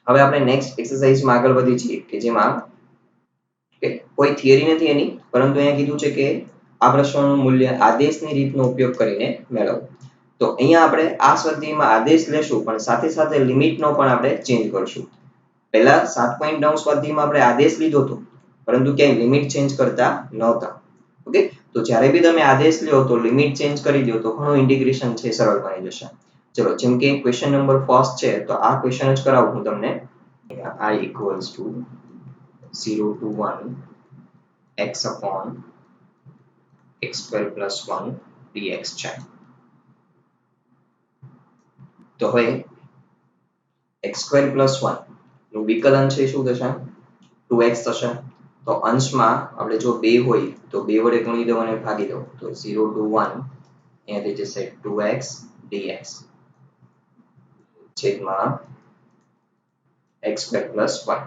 હવે આપણે નેક્સ્ટ એક્સરસાઇઝમાં આગળ વધી છીએ કે જેમાં કે કોઈ થિયરી નથી એની પરંતુ અહીંયા કીધું છે કે આ પ્રશ્નનું મૂલ્ય આદેશની રીતનો ઉપયોગ કરીને મેળવો તો અહીંયા આપણે આ સ્વાધ્યાયમાં આદેશ લેશું પણ સાથે સાથે લિમિટનો પણ આપણે ચેન્જ કરશું પહેલા 7.9 સ્વાધ્યાયમાં આપણે આદેશ લીધો હતો પરંતુ ક્યાંય લિમિટ ચેન્જ કરતા નહોતા ઓકે તો જ્યારે બી તમે આદેશ લ્યો તો લિમિટ ચેન્જ કરી દો તો ઘણું ઇન્ટિગ્રેશન છે સરળ બની જશે ચલો જેમ કે ક્વેશ્ચન નંબર ફર્સ્ટ છે તો આ ક્વેશ્ચન જ કરાવું હું તમને I equals to 0 to 1 x upon x square plus 1 dx છે તો હવે x square plus 1 નું વિકલન છે શું થશે 2x થશે તો અંશમાં આપણે જો 2 હોય તો 2 વડે ગુણી દો અને ભાગી દો તો 0 to 1 અહીંયા થઈ જશે 2x dx છેદમાં x square plus 1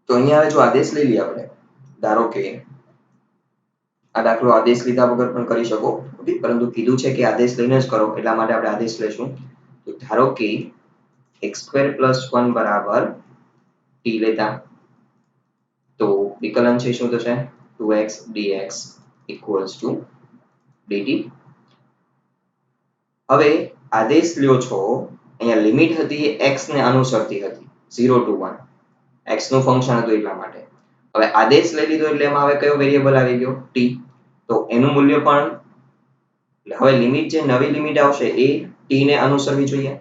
તો અહીંયા જો આદેશ લઈ લઈએ આપણે ધારો કે આ દાખલો આદેશ લીધા વગર પણ કરી શકો ઓકે પરંતુ કીધું છે કે આદેશ લઈને જ કરો એટલા માટે આપણે આદેશ લેશું તો ધારો કે x square plus 1 બરાબર t લેતા તો વિકલન છે શું થશે 2x dx equals to dt હવે આદેશ લ્યો છો અહીંયા લિમિટ હતી x ને અનુસરતી હતી 0 to 1 x નું ફંક્શન હતું એટલા માટે હવે આદેશ લઈ લીધો એટલે એમાં હવે કયો વેરીએબલ આવી ગયો t તો એનું મૂલ્ય પણ હવે લિમિટ જે નવી લિમિટ આવશે એ t ને અનુસરવી જોઈએ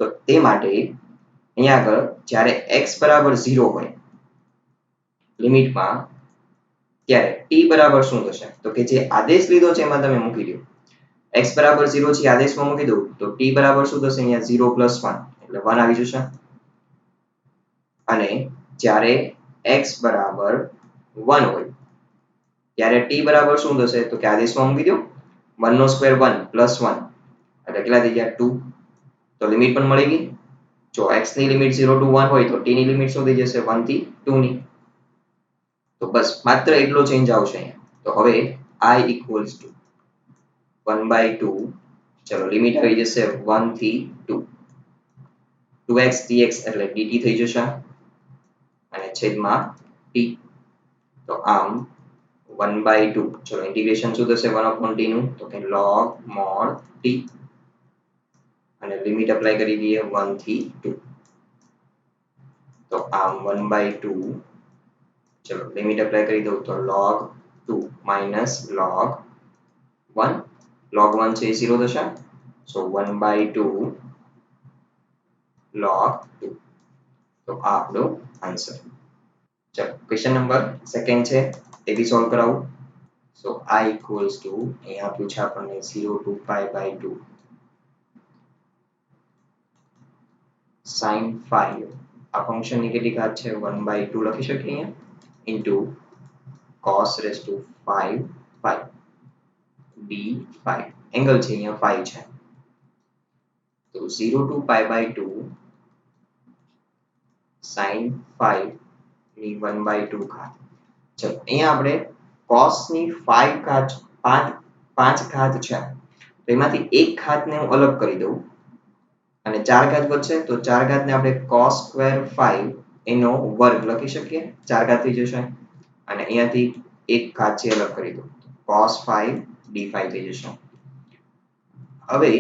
તો તે માટે અહીંયા આગળ જ્યારે x બરાબર 0 હોય લિમિટમાં ત્યારે t બરાબર શું થશે તો કે જે આદેશ લીધો છે એમાં તમે મૂકી દો x બરાબર 0 છે આદેશમાં મૂકી દઉં તો t બરાબર શું થશે અહીંયા 0 plus 1 એટલે 1 આવી જશે અને જ્યારે x બરાબર 1 હોય ત્યારે t બરાબર શું થશે તો કે આદેશમાં મૂકી દો 1 નો સ્ક્વેર 1 plus 1 એટલે કેટલા થઈ ગયા 2 તો લિમિટ પણ મળી ગઈ. જો x ની લિમિટ 0 to 1 હોય તો t ની લિમિટ શું થઈ જશે 1 થી 2 ની. તો બસ માત્ર એટલો ચેન્જ આવશે અહીંયા. તો હવે I equals to 1/2, ચલો લિમિટ આવી જશે 1 થી 2, 2x dx એટલે dt થઈ જશે અને છેદમાં t. તો આમ 1/2, ચલો ઇન્ટિગ્રેશન શું થશે 1/t નું, તો કે log mod t અને લિમિટ એપ્લાય કરી દઈએ 1 થી 2. તો આમ 1/2, ચલો લિમિટ એપ્લાય કરી દઉં તો log 2 minus log 1, log 1 છે એ 0 થશે. So 1/2 log 2. તો આ આપણો આન્સર. ચલો ક્વેશ્ચન નંબર સેકન્ડ છે એ બી સોલ્વ કરાવું. So I equals to અહીંયા આપ્યું છે આપણને 0 to pi/2 sin 5, આ ફંક્શનની કેટલી ઘાત છે 1/2 લખી શકીએ અહીંયા into cos raised to 5 pi d5, angle છે અહીંયા 5 છે. તો 0 to pi/2 sin 5 ની 1/2 ઘાત. ચલો અહીંયા આપણે cos ની 5 ઘાત 5 ઘાત છે, તો એમાંથી એક ઘાતને હું અલગ કરી દઉં અને 4 ઘાત વધશે તો 4 ઘાતને આપણે cos square 5 એનો વર્ગ લખી શકીએ, 4 ઘાત થઈ જશે અને અહીંયાથી એક ઘાત છે અલગ કરી દઉં cos 5 d5 થઈ જશે. હવે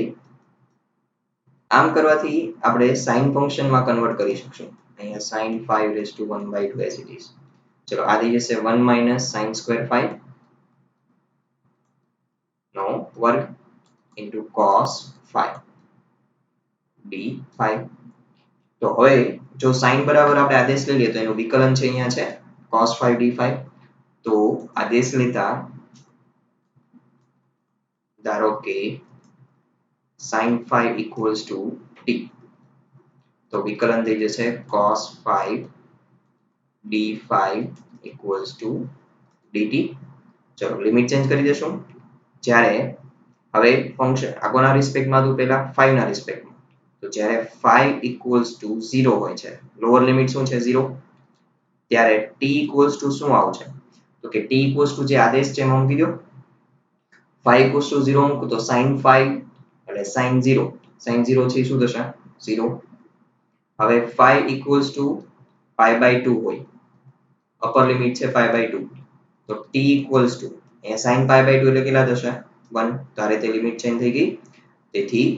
આમ કરવાથી આપણે sin ફંક્શનમાં કન્વર્ટ કરી શકશું. અહીંયા sin 5 raised to 1/2 as it is. ચલો આ થઈ જશે 1 minus sin square 5 નો વર્ગ into cos 5 d5. તો હવે જો sin બરાબર આપણે આદેશ લઈ લઈએ તો એનું વિકલન છે અહીંયા છે cos 5 d5. તો આદેશ લેતા ધારો કે sin 5 equals to t, તો વિકલન થઈ જશે cos 5 d5 equals to dt. ચલો લિમિટ ચેન્જ કરી દેશું. જ્યારે હવે ફંક્શન આગળના રિસ્પેક્ટમાં હતું પહેલા 5 ના રિસ્પેક્ટમાં, તો જ્યારે 5 equals to 0 હોય છે, લોઅર લિમિટ શું છે 0, ત્યારે t equals to શું આવશે, તો કે t equals to જે આદેશ છે એમાં મૂકી દો 5 equals to 0 મૂકું તો sin 5 એટલે sin 0, sin 0 છે શું થશે 0. હવે 5 equals to pi/2 હોય, અપર લિમિટ છે pi/2, તો t equals to અહીંયા sin pi/2 એટલે કેટલા થશે 1, તારે તે લિમિટ ચેન્જ થઈ ગઈ. તેથી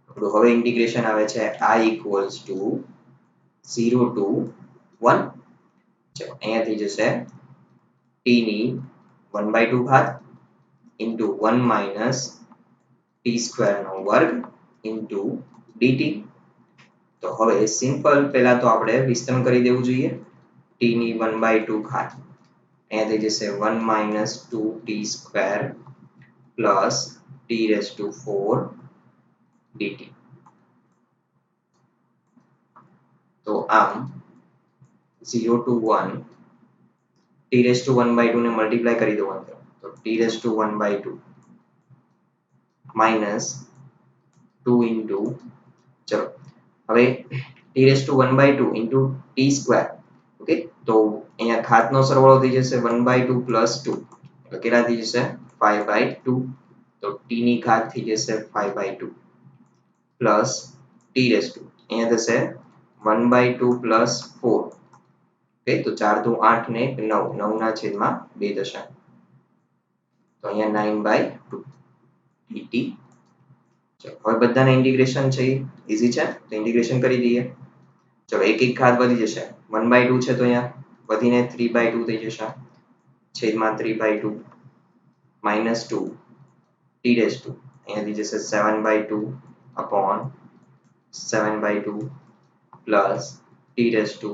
આપણું હવે ઇન્ટિગ્રેશન આવે છે I equals to 0 to 1. ચલો અહીંયા થઈ જશે t ની 1/2 ઘાત into 1 minus t square નો વર્ગ into dt. તો હવે સિમ્પલ પહેલા તો આપણે વિસ્તરણ કરી દેવું જોઈએ. t ની 1/2 ઘાત અહીંયા થઈ જશે 1 minus 2t square plus t raised to 4 dt. તો આમ 0 to 1 t raised to 1/2 ને મલ્ટીપ્લાય કરી દો અંદર, તો t raised to 1/2 minus 2 into, ચલો હવે t raised to 1/2 into t square. Okay, તો અહીંયા ઘાતનો સરવાળો થઈ જશે 1/2 plus 2 એટલે કેટલા થઈ જશે 5/2. તો t ની ઘાત થઈ જશે 5/2 plus t raised to અહીંયા થશે 1/2 plus 4. ઓકે, તો 4 દુ 8 ને 9, 9 ના છેદમાં 2 થશે. તો અહીંયા 9/2 dt. હવે બધાના ઇન્ટિગ્રેશન છે ઈઝી છે, તો ઇન્ટિગ્રેશન કરી દઈએ. ચલો એક એક ઘાત વધી જશે, 1/2 છે તો અહીંયા વધીને 3/2 થઈ જશે છેદમાં 3/2 minus 2 t raised to અહીંયા થઈ જશે 7/2 upon 7/2 plus t raised to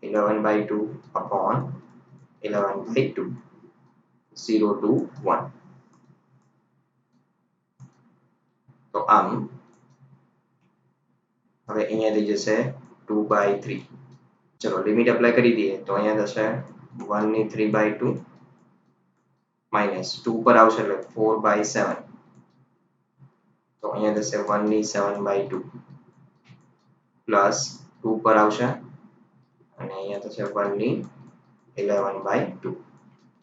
11/2 upon 11/2, 0 to 1. તો આમ હવે અહીંયા થઈ જશે 2/3. ચલો લિમિટ એપ્લાય કરી દઈએ તો અહીંયા થશે 1 ની 3/2 minus 2 પર આવશે એટલે 4/7. તો અહીંયા થશે 1 ની 7/2 પ્લસ 2 પર આવશે અને અહીંયા થશે 1 ની 11/2.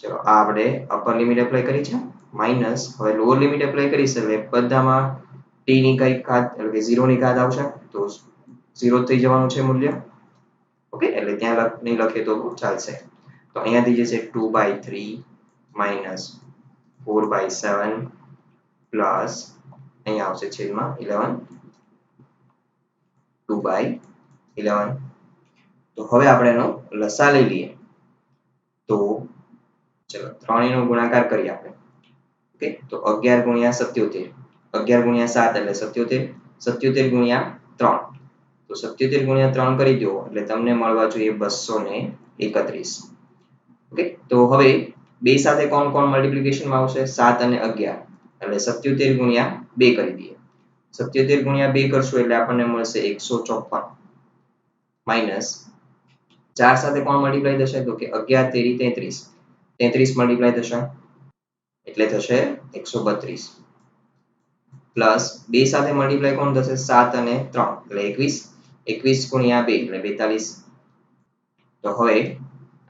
ચલો આ આપણે અપર લિમિટ એપ્લાય કરી છે માઇનસ હવે લોઅર લિમિટ એપ્લાય કરીશ એટલે બધામાં t ની કઈ ઘાત એટલે કે 0 ની ઘાત આવશે તો 0 થઈ જવાનું છે મૂલ્ય. ઓકે એટલે ત્યાં નહીં લખીએ તો ચાલશે. તો અહીંયાથી જશે 2/3 માઇનસ 4/7 પ્લસ અહીંયા આવશે છેદમાં 11 2/11. તો હવે આપણે એનો લસા લઈ લઈએ તો ચલો 3 નો ગુણાકાર કરીએ આપણે. ઓકે તો 11 ગુણ્યા 77 11 ગુણ્યા 7 એટલે 77 77 ગુણ્યા 3 તો 77 ગુણ્યા 3 કરી દો એટલે તમને મળવા જોઈએ 231. ઓકે તો હવે બે સાથે કોણ કોણ મલ્ટીપ્લિકેશન માં આવશે 7 અને 11 એટલે 77 ગુણ્યા 2 કરી દઈએ 77 ગુણ્યા 2 કરશું એટલે આપણને મળશે 154 માઇનસ 4 સાથે કોણ મલ્ટીપ્લાય થશે તો કે 11 તેરી 33 33 મલ્ટીપ્લાય થશે એટલે થશે 132 પ્લસ 2 સાથે મલ્ટીપ્લાય કોણ થશે 7 અને 3 એટલે 21 21 ગુણ્યા 2 એટલે 42. તો હવે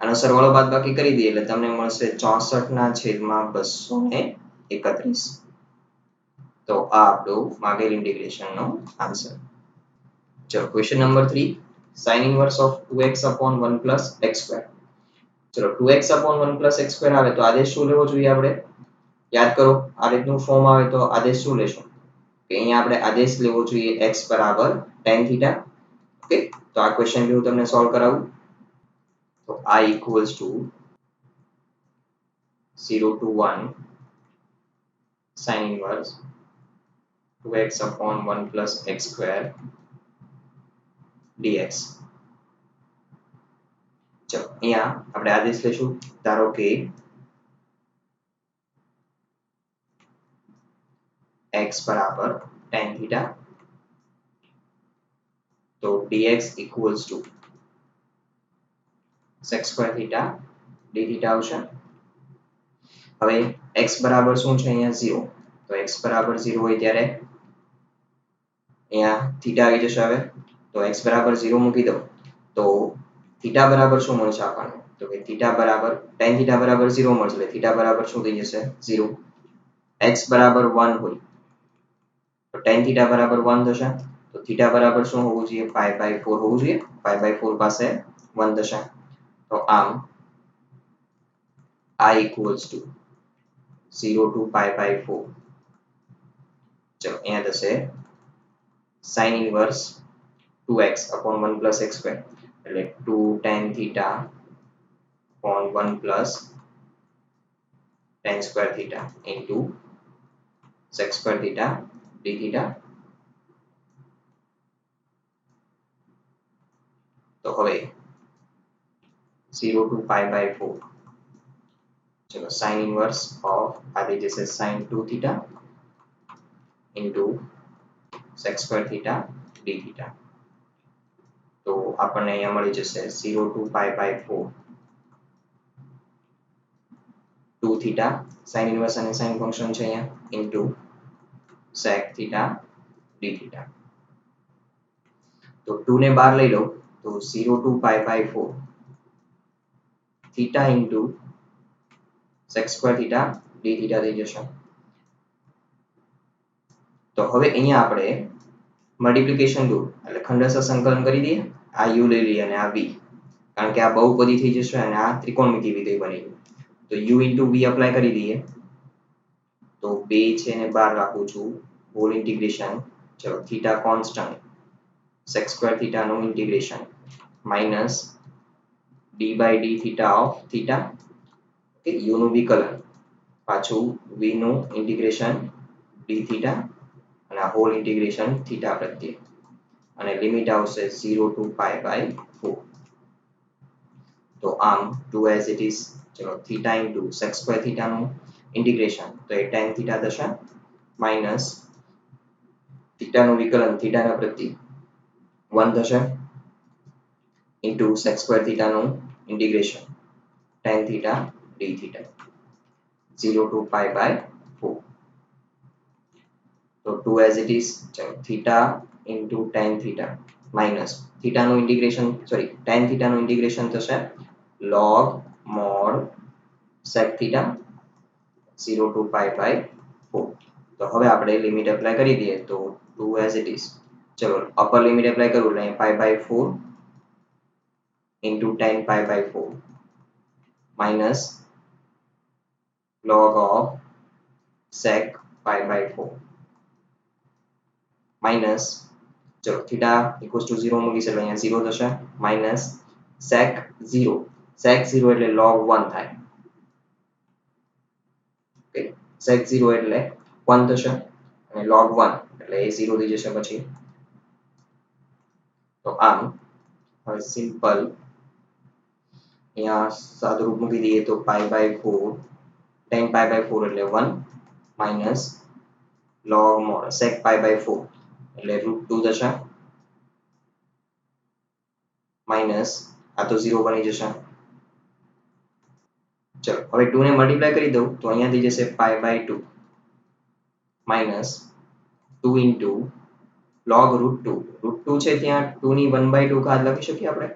આનો સરવાળો બાદબાકી કરી દઈએ એટલે તમને મળશે 64 ના છેદમાં 231. તો આ આપણું માગેલ ઇન્ટિગ્રેશન નો આન્સર. ચલો question number 3 sin inverse of 2x upon 1 plus x square. ચલો 2x upon 1 plus x square આવે તો આદેશ શું લેવો જોઈએ આપણે યાદ કરો આ રીતનું ફોર્મ આવે તો આદેશ શું લેશો કે અહીંયા આપણે આદેશ લેવો જોઈએ x બરાબર tan theta. ઓકે તો આ ક્વેશ્ચન હું તમને સોલ્વ કરાવું તો I equals to 0 to 1 sin inverse 2x upon 1 plus x square dx. ચલો અહીંયા આપણે આદેશ લેશું ધારો કે x બરાબર tan theta તો dx equals to sec square theta d theta આવશે. હવે x બરાબર શું છે અહીંયા 0 તો x બરાબર 0 હોય ત્યારે અહીંયા થીટા આવી જશે. હવે તો x બરાબર 0 મૂકી દો તો થીટા બરાબર શું મળશે આપણને તો કે થીટા બરાબર tan થીટા બરાબર 0 મળશે એટલે થીટા બરાબર શું થઈ જશે 0. x બરાબર 1 હોય તો tan થીટા બરાબર 1 થશે તો થીટા બરાબર શું હોવું જોઈએ pi/4 હોવું જોઈએ pi/4 પાસે 1 થશે. તો આમ I equals to 0 to pi/4. ચલો અહીંયા થશે sin inverse 2x upon 1 plus x square એટલે 2 tan theta upon 1 plus tan square theta into sec square theta d theta. તો હવે 0 to pi/4 ચલો sin inverse of આવી જશે sin 2 theta into sec square theta d theta. તો આપણને અહીંયા મળી જશે 0 to pi/4 2 theta sin inverse અને sin function છે અહીંયા into sec theta d theta. તો 2 ને બહાર લઈ લો તો 0 to pi/4 theta into sec square theta d theta થઈ જશે. તો હવે અહીંયા આપણે મલ્ટીપ્લિકેશન રૂલ એટલે ખંડસ્થ સંકલન કરી દઈએ આ u લઈ લઈએ અને આ v કારણ કે આ બહુપદી થઈ જશે અને આ ત્રિકોણમિતિ વિધેય બની ગયું તો u into v એપ્લાય કરી દઈએ તો 2 છે ને બહાર રાખું છું હોલ ઇન્ટિગ્રેશન ચલો theta constant sec square theta નું integration minus d/d theta of theta okay u નું વિકલન પાછું v નું ઇન્ટિગ્રેશન d theta અને આ હોલ ઇન્ટિગ્રેશન થીટા પ્રત્યે અને લિમિટ આવશે 0 to pi/4. તો આમ 2 as it is ચલો theta into sec square theta નું ઇન્ટિગ્રેશન તો એ tan theta થશે માઈનસ થીટા નું વિકલન થીટા ના પ્રત્યે 1 થશે into sec square theta નું integration tan theta d theta 0 to pi/4. તો 2 as it is. ચલો theta into tan theta minus theta નું ઇન્ટિગ્રેશન tan theta નું ઇન્ટિગ્રેશન થશે log mod sec theta 0 to pi by 4. તો હવે આપણે limit apply કરી દઈએ તો 2 as it is. ચલો અપર લિમિટ એપ્લાય કરું એટલે pi by 4 into tan pi by 4 minus log of sec pi by 4 minus ચલો theta equals to 0 મૂકીશ એટલે અહીંયા 0 થશે minus sec 0 એટલે log 1 થાય. ઓકે sec 0 એટલે 1 થશે અને log 1 એટલે એ 0 થઈ જશે પછી. તો આમ હવે સિમ્પલ અહીંયા સાદુરૂપ મૂકી દઈએ તો pi by 4 tan pi by 4 એટલે 1 minus log mod sec pi by 4 એટલે √2 થશે માઇનસ આ તો 0 બની જશે. ચલો હવે 2 ને મલ્ટીપ્લાય કરી દઉં તો અહીંયા થઈ જશે pi by 2 minus 2 into log √2 √2 છે ત્યાં 2 ની 1/2 ઘાત લખી શકીએ આપણે.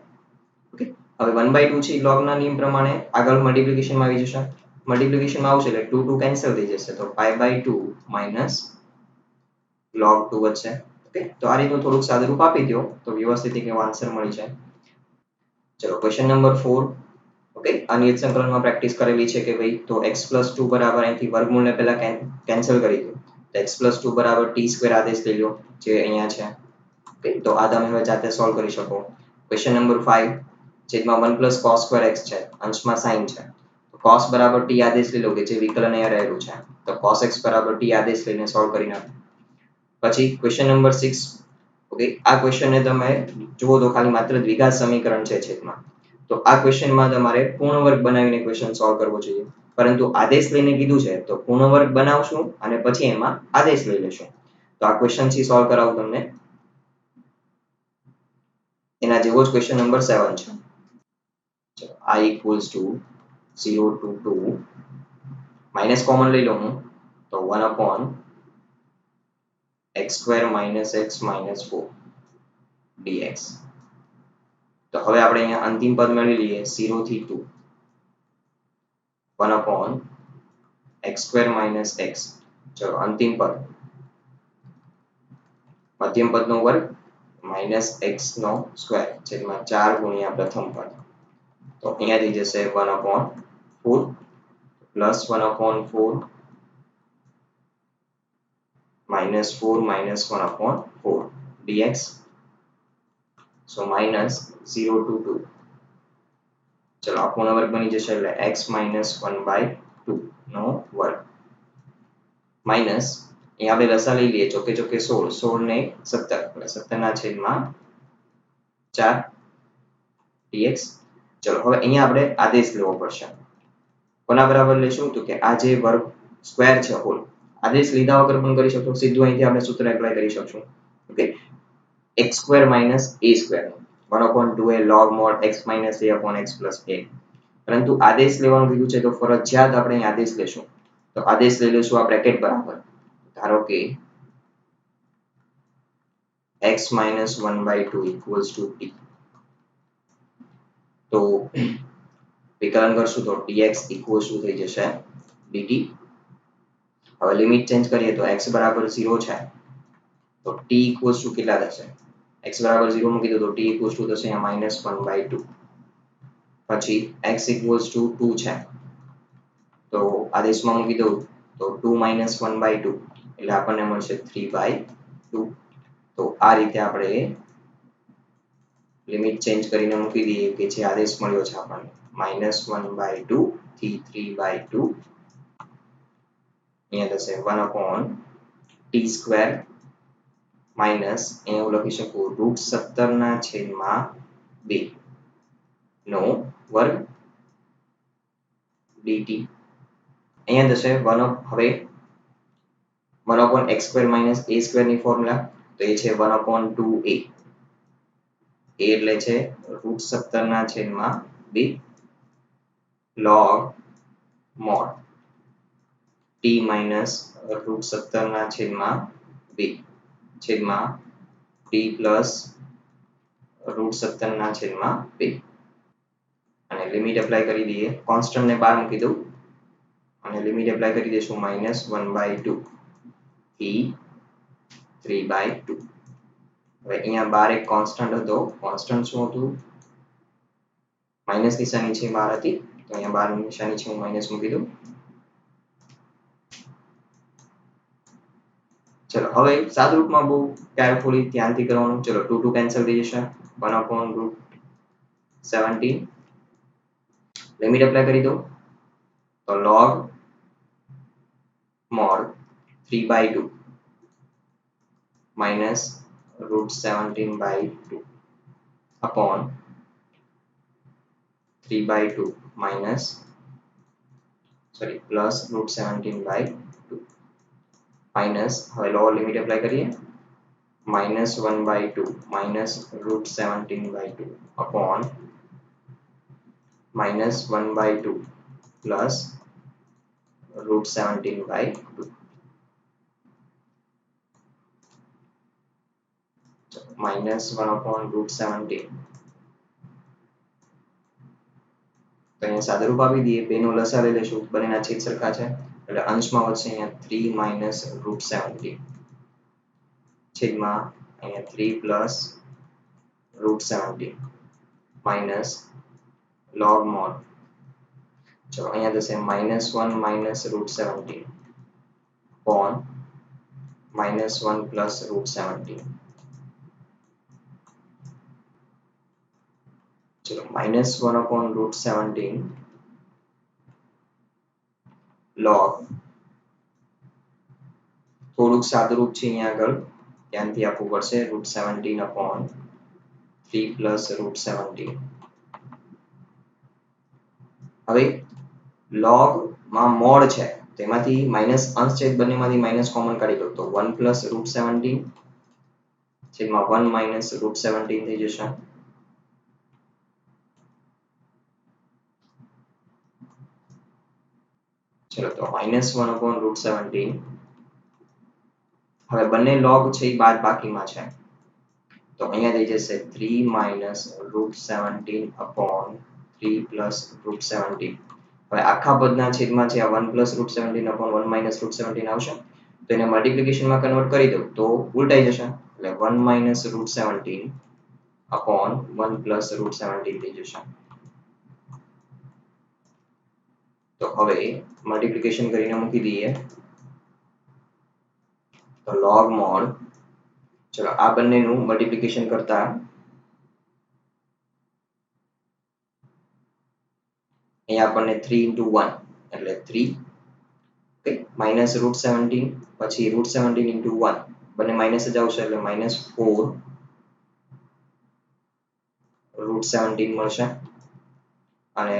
ઓકે હવે 1/2 છે log ના નિયમ પ્રમાણે આગળ મલ્ટીપ્લિકેશન માં આવી જશે. મલ્ટીપ્લિકેશન માં આવશે એટલે 2 2 કેન્સલ થઈ જશે તો pi by 2 minus log 2 વધશે. ઓકે તો આ રીતનું થોડુંક સાદુરૂપ આપી દો તો વ્યવસ્થિત એક આન્સર મળી જાય. ચલો ક્વેશ્ચન નંબર 4. ઓકે આ નિયત સંકલનમાં પ્રેક્ટિસ કરેલી છે કે ભાઈ તો x + 2 બરાબર અહીંથી વર્ગમૂળને પહેલા કેન્સલ કરી દો તો x + 2 બરાબર t² આદેશ લઈ લો જે અહીંયા છે. ઓકે તો આ તમે હવે જાતે સોલ્વ કરી શકો. ક્વેશ્ચન નંબર 5 છેદમાં 1 + cos² x છે અંશમાં sin છે તો cos બરાબર t આદેશ લઈ લો કે જે વિકલન અહીંયા રહેલું છે તો cos x બરાબર t આદેશ લઈને સોલ્વ કરી નાખો. પછી ક્વેશ્ચન નંબર 6. ઓકે આ ક્વેશ્ચનને તમે જુઓ તો ખાલી માત્ર દ્વિઘાત સમીકરણ છે છેદમાં તો આ ક્વેશ્ચનમાં તમારે પૂર્ણ વર્ગ બનાવીને ક્વેશ્ચન સોલ્વ કરવો જોઈએ પરંતુ આદેશ લઈને કીધું છે તો પૂર્ણ વર્ગ બનાવશું અને પછી એમાં આદેશ લઈ લેશું. તો આ ક્વેશ્ચન થી સોલ્વ કરાવું તમને. એના જેવો જ ક્વેશ્ચન નંબર 7 છે. ચલો I equals to 0 to 2 minus common લઈ લો હું તો 1 upon x square minus x minus 4 dx. તો હવે આપણે અહીંયા અંતિમ પદ મેળવી લઈએ 0 થી 2 1 upon x square minus x. ચલો અંતિમ પદ મધ્યમ પદનો વર્ગ minus x નો સ્ક્વેર છેદમાં 4 ગુણ્યા પ્રથમ પદ તો અહીંયા થઈ જશે 1 upon 4 plus 1 upon 4 minus 4 minus 1 upon 4 dx. So minus 0 to 2. ચલો આ પૂર્ણ વર્ગ બની જશે એટલે x minus 1/2 નો વર્ગ માઇનસ અહીંયા આપણે લસા લઈ લઈએ ચોકે ચોકે 16 16 ને 17 એટલે 17 ના છેદમાં 4 dx. ચલો હવે અહીંયા આપણે આદેશ લેવો પડશે. કોના બરાબર લેશું તો કે આ જે વર્ગ સ્ક્વેર છે હોલ આદેશ લીધા વગર પણ કરી શકશો સીધું અહીંથી આપણે સૂત્ર એપ્લાય કરી શકશું. Okay x² minus a² 1 upon 2a log mod x minus a upon x plus a. પરંતુ આદેશ લેવાનું કીધું છે તો ફરજિયાત આપણે અહીં આદેશ લેશું તો આદેશ લઈ લેશું આ બ્રેકેટ બરાબર ધારો કે x minus 1/2 equals to t. તો વિકલન કરશું તો dx equals to થઈ જશે dt. હવે લિમિટ ચેન્જ કરીએ તો x બરાબર 0 છે તો t equals to કેટલા થશે x બરાબર 0 મૂકી દો તો t equals to થશે અહીંયા -1/2 પછી x equals to 2 છે તો આદેશમાં મૂકી દઉં તો 2 - 1/2 એટલે આપણને મળશે 3/2. તો આ રીતે આપણે લિમિટ ચેન્જ કરીને મૂકી દઈએ કે જે આદેશ મળ્યો છે આપણને -1/2 થી 3/2 અહીંયા થશે 1 upon t² માઇનસ અહીંયા હું લખી શકું √17 ના છેદમાં 2 નો વર્ગ dt. અહીંયા થશે 1 હવે 1 upon x² minus a² ની ફોર્મ્યુલા તો એ છે 1 upon 2a a એટલે છે √17 ના છેદમાં 2 log mod t minus √17 ના છેદમાં બી છેદમાં ડી પ્લસ √17 ના છેદમાં 2 અને લિમિટ એપ્લાય કરી દઈએ કોન્સ્ટન્ટ ને બહાર મૂકી દઉં અને લિમિટ એપ્લાય કરી દઈશું -1/2 e 3/2 હવે અહીંયા બહાર એક કોન્સ્ટન્ટ હતો કોન્સ્ટન્ટ શું હતું માઇનસ નિશાની છે બહાર હતી તો અહીંયા બહાર નિશાની છે હું માઇનસ મૂકી દઉં ચલો હવે સાદા રૂપમાં બહુ કેરફુલી ધ્યાનથી કરવાનું ચલો 2 2 કેન્સલ થઈ જશે 1/17 લિમિટ એપ્લાય કરી દો તો log mod 3/2 minus √17/2 upon 3/2 minus plus √17/2 minus હવે લોઅર લિમિટ એપ્લાય કરીએ -1/2 minus √17/2 upon -1/2 plus √17/2 -1/√17 તો અહીંયા સાદા રૂપ આપી દઈએ બેનો લસા લઈ લેશું બંનેના છેદ સરખા છે એટલે અંશમાં વધશે અહીંયા 3 - √17 છેદમાં અહીંયા 3 plus √17 minus log mod ચલો અહીંયા થશે -1 - √17 upon -1 plus √17 ચલો -1/√17 log થોડુંક સાદુરૂપ છે અહીંયા આગળ ધ્યાનથી આપવું પડશે √17 upon 3 plus √17 હવે log માં mod છે તેમાંથી માઈનસ અંશ છેદ બંનેમાંથી માઈનસ કોમન કાઢી લો તો 1 plus √17 છેદમાં 1 minus √17 થઈ જશે ચલો તો -1/√17 હવે બંને log છે એ બાદ બાકીમાં છે તો અહીંયા થઈ જશે 3 - √17 upon 3 plus √17 હવે આખા પદના છેદમાં છે આ 1 plus √17 upon 1 minus √17 આવશે તો એને મલ્ટીપ્લિકેશનમાં કન્વર્ટ કરી દઉં તો ઉલટાઈ જશે એટલે 1 minus √17 upon 1 plus √17 થઈ જશે તો હવે મલ્ટીપ્લિકેશન કરીને મૂકી દઈએ તો log mod ચલો આ બંનેનું મલ્ટીપ્લિકેશન કરતા અહીંયા આપણને 3 into 1 એટલે 3 ઓકે માઈનસ √17 પછી √17 into 1 બંને માઈનસ જ આવશે એટલે -4 √17 મળશે અને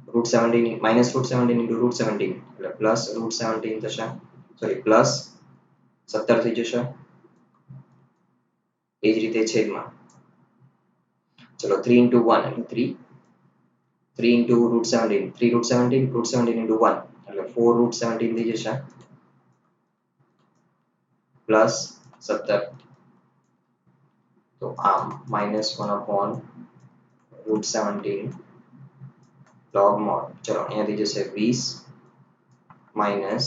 √17 minus √17 into √17 એટલે પ્લસ √17 થશે સોરી પ્લસ 17 થઈ જશે એ જ રીતે છેદમાં ચલો 3 into 1 એટલે 3 into √17 3 √17 into 1 એટલે 4 √17 થઈ જશે પ્લસ 17 તો આમ -1/√17 log mod ચલો અહીંયા થઈ જશે 20 minus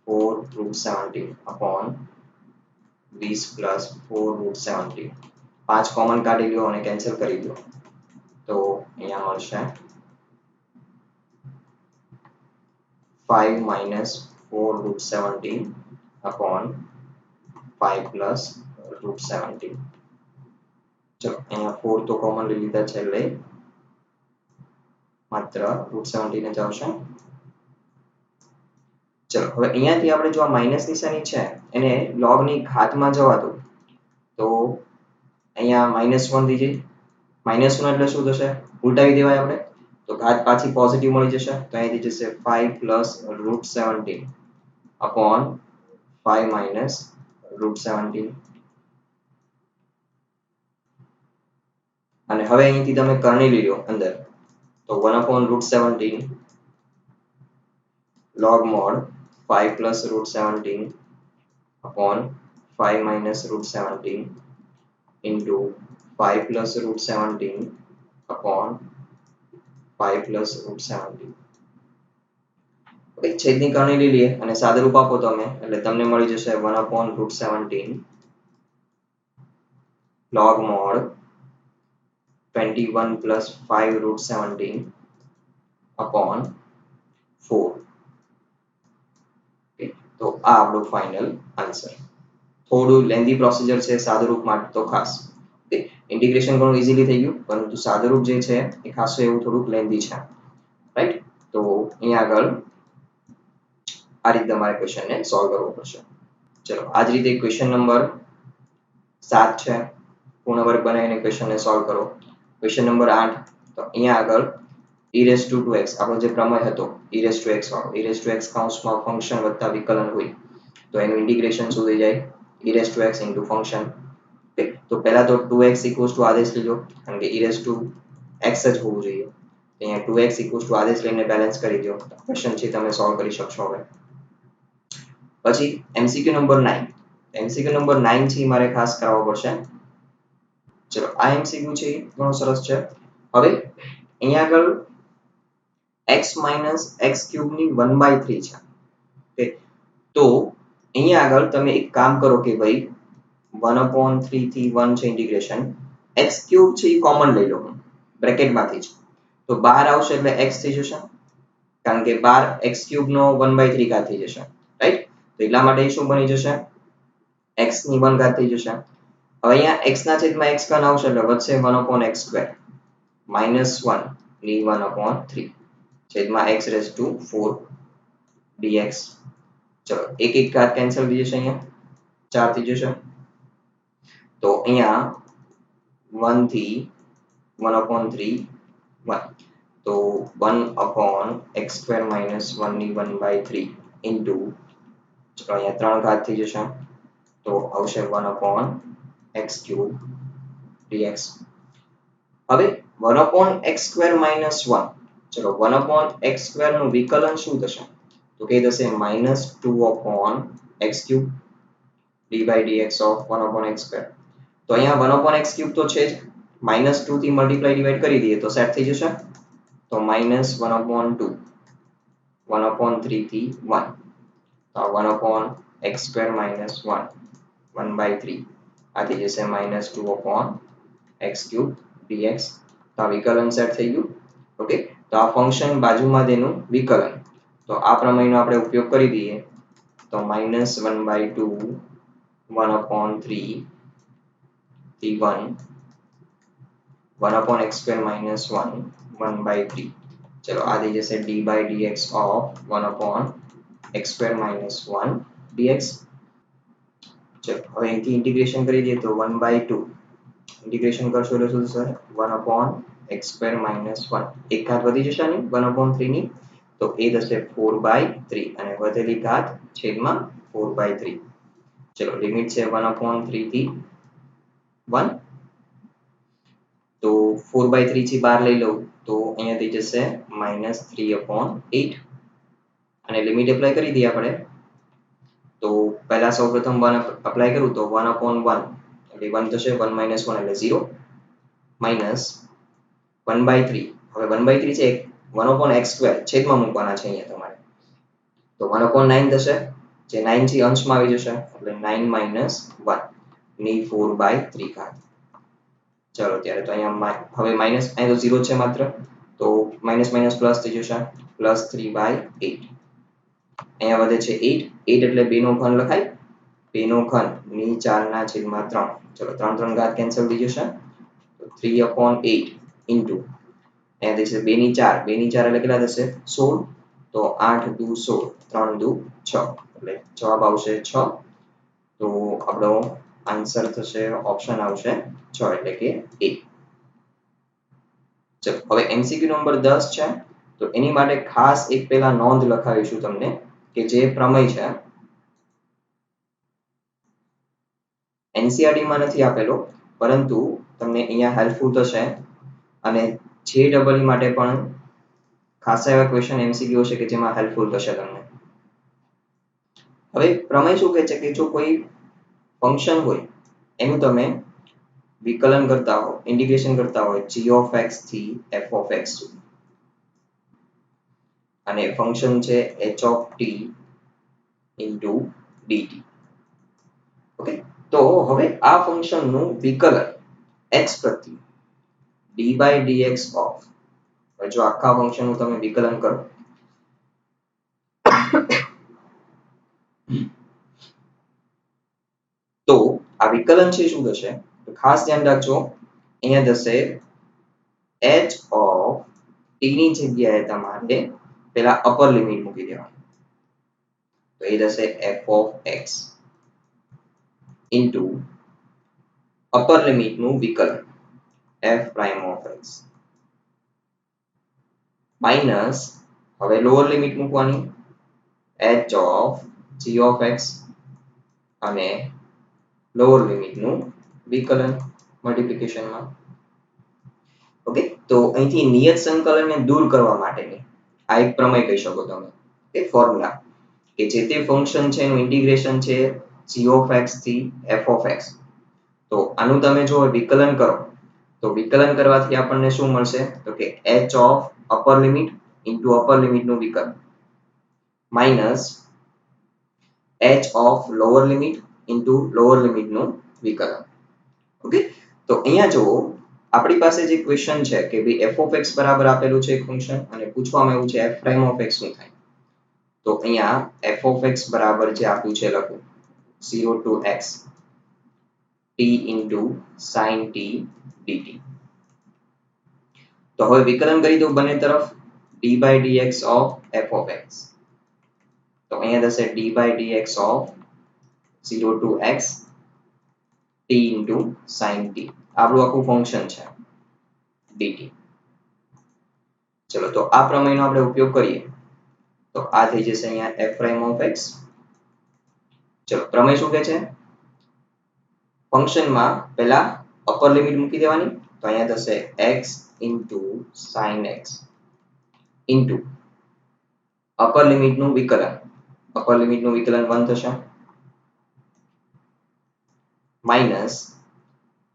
4 √17 upon 20 plus 4 √17 5 કોમન કાઢી લો અને કેન્સલ કરી દો તો અહીંયા મળશે 5 minus 4 √17 upon 5 plus √17 ચલો અહીંયા 4 તો કોમન લઈ લીધા છે એટલે માત્ર √17 જ આવશે ચલો હવે અહીંયાથી આપણે જો આ માઈનસ નિશાની છે એને log ની ઘાતમાં જવા દો તો અહીંયા -1 થઈ જાય -1 એટલે શું થશે ઉલટાવી દેવાય આપણે તો ઘાત પાછી પોઝિટિવ મળી જશે તો અહીંથી જશે 5 plus √17 upon 5 minus √17 અને હવે અહીંથી તમે કરણી લઈ લો અંદર તો 1/√17 log mod 5 plus √17 upon 5 minus root 17 into 5 plus root 17 upon 5 plus root 17. Okay, છેદની કરણી લઈ લઈએ અને સાદુરૂપ આપો તમે એટલે તમને મળી જશે 1 upon root 17 log mod 21 plus 5 root 17 upon 4. Okay, તો આ આપણો ફાઇનલ આન્સર. થોડું લેન્ધી પ્રોસિજર છે સાદુરૂપ માટે તો ખાસ. ઓકે, ઇન્ટિગ્રેશન ઘણું ઇઝીલી થઈ ગયું પરંતુ સાદુરૂપ જે છે એ ખાસું એવું થોડુંક લેન્ધી છે. રાઈટ, તો અહીંયા આગળ આ રીતે તમારે ક્વેશ્ચનને સોલ્વ કરવો પડશે. ચલો આ જ રીતે ક્વેશ્ચન નંબર 7 છે, પૂર્ણ વર્ગ બનાવીને ક્વેશ્ચનને સોલ્વ કરો. ક્વેશ્ચન નંબર 8, તો અહીંયા આગળ e raised to 2x આપણો જે પ્રમેય હતો e raised to x વાળો, e raised to x કૌંસમાં ફંક્શન વત્તા વિકલન હોય તો એનું ઇન્ટિગ્રેશન શું થઈ જાય e raised to x into function. તો પહેલા તો 2x equals to આદેશ લીધો કારણ કે e raised to x જ હોવું જોઈએ. અહીંયા 2x equals to આદેશ લઈને બેલેન્સ કરી દો. ક્વેશ્ચન છે તમે સોલ્વ કરી શકશો. હવે પછી MCQ નંબર 9, MCQ નંબર 9 છે મારે ખાસ કરાવવો પડશે. ચલો આ MCQ છે ઘણો સરસ છે. હવે અહીંયા આગળ x minus x cube ની 1/3 છે. ઓકે, તો અહીંયા આગળ તમે એક કામ કરો કે ભાઈ 1/3 થી 1 છે ઇન્ટિગ્રેશન, x ક્યુબ છે એ કોમન લઈ લો બ્રેકેટમાંથી જ, તો બહાર આવશે એટલે x થઈ જશે કારણ કે બહાર x ક્યુબ નો 1/3 ઘાત થઈ જશે. રાઈટ, તો એટલા માટે શું બની જશે x ની 1 ઘાત થઈ જશે. હવે અહીંયા x ના છેદમાં x ઘન આવશે એટલે વધશે 1/x² -1 ની 1/3 છેદમાં x raised to 4 dx. ચલો એક એક ઘાત કેન્સલ થઈ જશે, અહીંયા 4 થઈ જશે. તો અહીંયા 1 થી 1/3 1, તો 1/x² -1 ની 1/3 into ચલો અહીંયા 3 ઘાત થઈ જશે તો આવશે 1/x³ dx. હવે 1/x² -1, ચલો 1/x² નું વિકલન શું થશે તો કે થશે -2/x³ d/dx of 1/x². તો અહીંયા 1/x³ તો છે જ, -2 થી મલ્ટીપ્લાય ડિવાઈડ કરી દઈએ તો સેટ થઈ જશે. તો -1/2 1/3 થી 1, તો 1/x² -1 1/3 આ થઈ જશે -2/x³ dx. તો આ વિકલન સેટ થઈ ગયું. ઓકે, તો આ ફંક્શન બાજુમાં તેનું વિકલન, તો આ પ્રમેયનો આપણે ઉપયોગ કરી દઈએ તો -1/2 1/3 થી 1 1/x² -1 1/3. ચલો આ થઈ જશે d/dx of 1/x² -1 dx. ચલો હવે અહીંથી ઇન્ટિગ્રેશન કરી દઈએ તો 1/2 ઇન્ટિગ્રેશન કરશો એટલે શું થશે 1/x² -1, એક ઘાત વધી જશે ને 1/3 ની, તો એ થશે 4/3 અને વધેલી ઘાત છેદમાં 4/3. ચલો લિમિટ છે 1/3 થી 1, તો 4/3 થી બહાર લઈ લઉં તો અહીંયા થઈ જશે -3/8 અને લિમિટ એપ્લાય કરી દઈએ આપણે. તો પહેલા સૌપ્રથમ 1 એપ્લાય કરું તો 1/1 એટલે 1 થશે, 1 - 1 એટલે 0 માઇનસ 1/3. હવે 1/3 છે 1/x² છેદમાં મૂકવાના છે અહીંયા તમારે, તો 1/9 થશે જે 9 થી અંશમાં આવી જશે એટલે 9 - 1 ની 4/3 ઘાત. ચલો ત્યારે તો અહીંયા હવે માઇનસ અહીં તો 0 છે માત્ર, તો માઇનસ માઇનસ પ્લસ થઈ જશે +3/8. અહીંયા વધે છે 8, 8 એટલે 2 નો ઘન લખાય, 2 નો ઘન ની 4 ના છેદમાં 3. ચલો 3 3 ઘાત કેન્સલ થઈ જશે તો 3/8 into અહીંયા થશે 2 ની 4, 2 ની 4 એટલે કેટલા થશે 16, તો 8 દુ 16 3 દુ 6 એટલે જવાબ આવશે 6. તો આપણો આન્સર થશે ઓપ્શન આવશે 6 એટલે કે A. ચલો હવે MCQ નંબર 10 છે, તો એની માટે ખાસ એક પહેલા નોંધ લખાવીશું તમને કે જે પ્રમેય છે NCERT માં નથી આપેલો પરંતુ તમને અહીંયા હેલ્પફુલ થશે અને JEE માટે પણ ખાસા એવા ક્વેશ્ચન MCQ છે કે જેમાં હેલ્પફુલ થશે તમને. હવે પ્રમેય શું કહે છે કે જો કોઈ ફંક્શન હોય એનું તમે વિકલન કરતા હો, ઇન્ટિગ્રેશન કરતા હોય g of x થી f of x સુધી, અને ફંક્શન છે h of t into dt. Okay, તો હવે આ ફંક્શનનું વિકલન x પ્રત્યે d by dx of, જો આખા ફંક્શનનું તમે વિકલન કરો તો આ વિકલન છે શું થશે? તો ખાસ ધ્યાન રાખજો, અહીંયા થશે h of t ની જગ્યાએ તમારે પેલા અપર લિમિટ મૂકી દેવાની, તો એ થશે f of x into upper limit નું વિકલન f prime of x minus, હવે લોઅર લિમિટ મૂકવાની h of g of x અને લોઅર લિમિટ નું વિકલન મલ્ટીપ્લિકેશનમાં. ઓકે, તો અહીંથી નિયત સંકલનને દૂર કરવા માટેની આ એક પ્રમેય કહી શકો તમે, એક ફોર્મ્યુલા કે જે તે ફંક્શન છે એનું ઇન્ટિગ્રેશન છે g of x થી f of x. તો આનું તમે જો વિકલન કરો તો વિકલન કરવાથી આપણને શું મળશે? તો કે h of upper limit into upper limit નું વિકલન minus h of lower limit into lower limit નું વિકલન. ઓકે, તો અહીંયા જો આપણી પાસે જે ક્વેશ્ચન છે કે ભાઈ f of x બરાબર આપેલું છે એક ફંક્શન અને પૂછવામાં આવ્યું છે f prime of x શું થાય? તો અહીંયા f of x બરાબર જે આપ્યું છે લખું 0 to x t into sin t dt. તો હવે વિકલન કરી દો બંને તરફ d by dx of f of x. તો અહીંયા થશે d by dx of 0 to x t into sin t. આપણું આખું ફંક્શન છે dt. ચલો, તો આ પ્રમેયનો આપણે ઉપયોગ કરીએ તો આ થઈ જશે અહીંયા f prime of x. ચલો, પ્રમેય શું કહે છે? ફંક્શનમાં પહેલા અપર લિમિટ મૂકી દેવાની, તો અહીંયા થશે x into sin x into upper limit નું વિકલન, અપર લિમિટ નું વિકલન 1 થશે માઇનસ,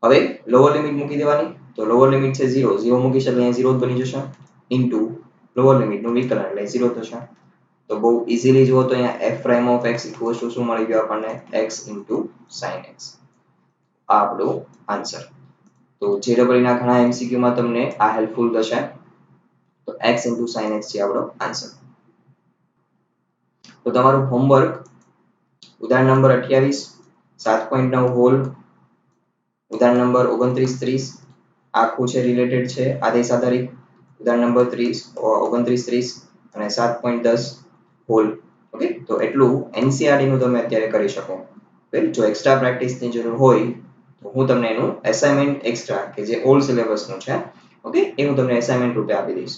હવે લોઅર લિમિટ મૂકી દેવાની, તો લોઅર લિમિટ છે 0, 0 મૂકી એટલે અહીંયા 0 જ બની જશે ઇન્ટુ લોઅર લિમિટ નું વિકલન એટલે 0 થશે. તો બહુ ઇઝીલી જુઓ તો અહીંયા f prime of x equals to શું મળી ગયું આપણને? x into sin x. આ આપણું આન્સર. તો JEE ના ઘણા MCQ માં તમને આ હેલ્પફુલ થશે. તો x into sin x છે આપણો આન્સર. તો તમારું હોમવર્ક ઉદાહરણ નંબર 28 7.9 હોલ, ઉદાહરણ નંબર 29 30 આખું છે રિલેટેડ છે આદેશ આધારિત, ઉદાહરણ નંબર 29 30 અને 7.10 હોલ. ઓકે, તો એટલું NCERT નું તમે અત્યારે કરી શકો. જો એક્સ્ટ્રા પ્રેક્ટિસની જરૂર હોય તો હું તમને એનું એસાઇનમેન્ટ એક્સ્ટ્રા કે જે ઓલ્ડ સિલેબસનું છે, ઓકે, એ હું તમને એસાઇનમેન્ટ રૂપે આપી દઈશ.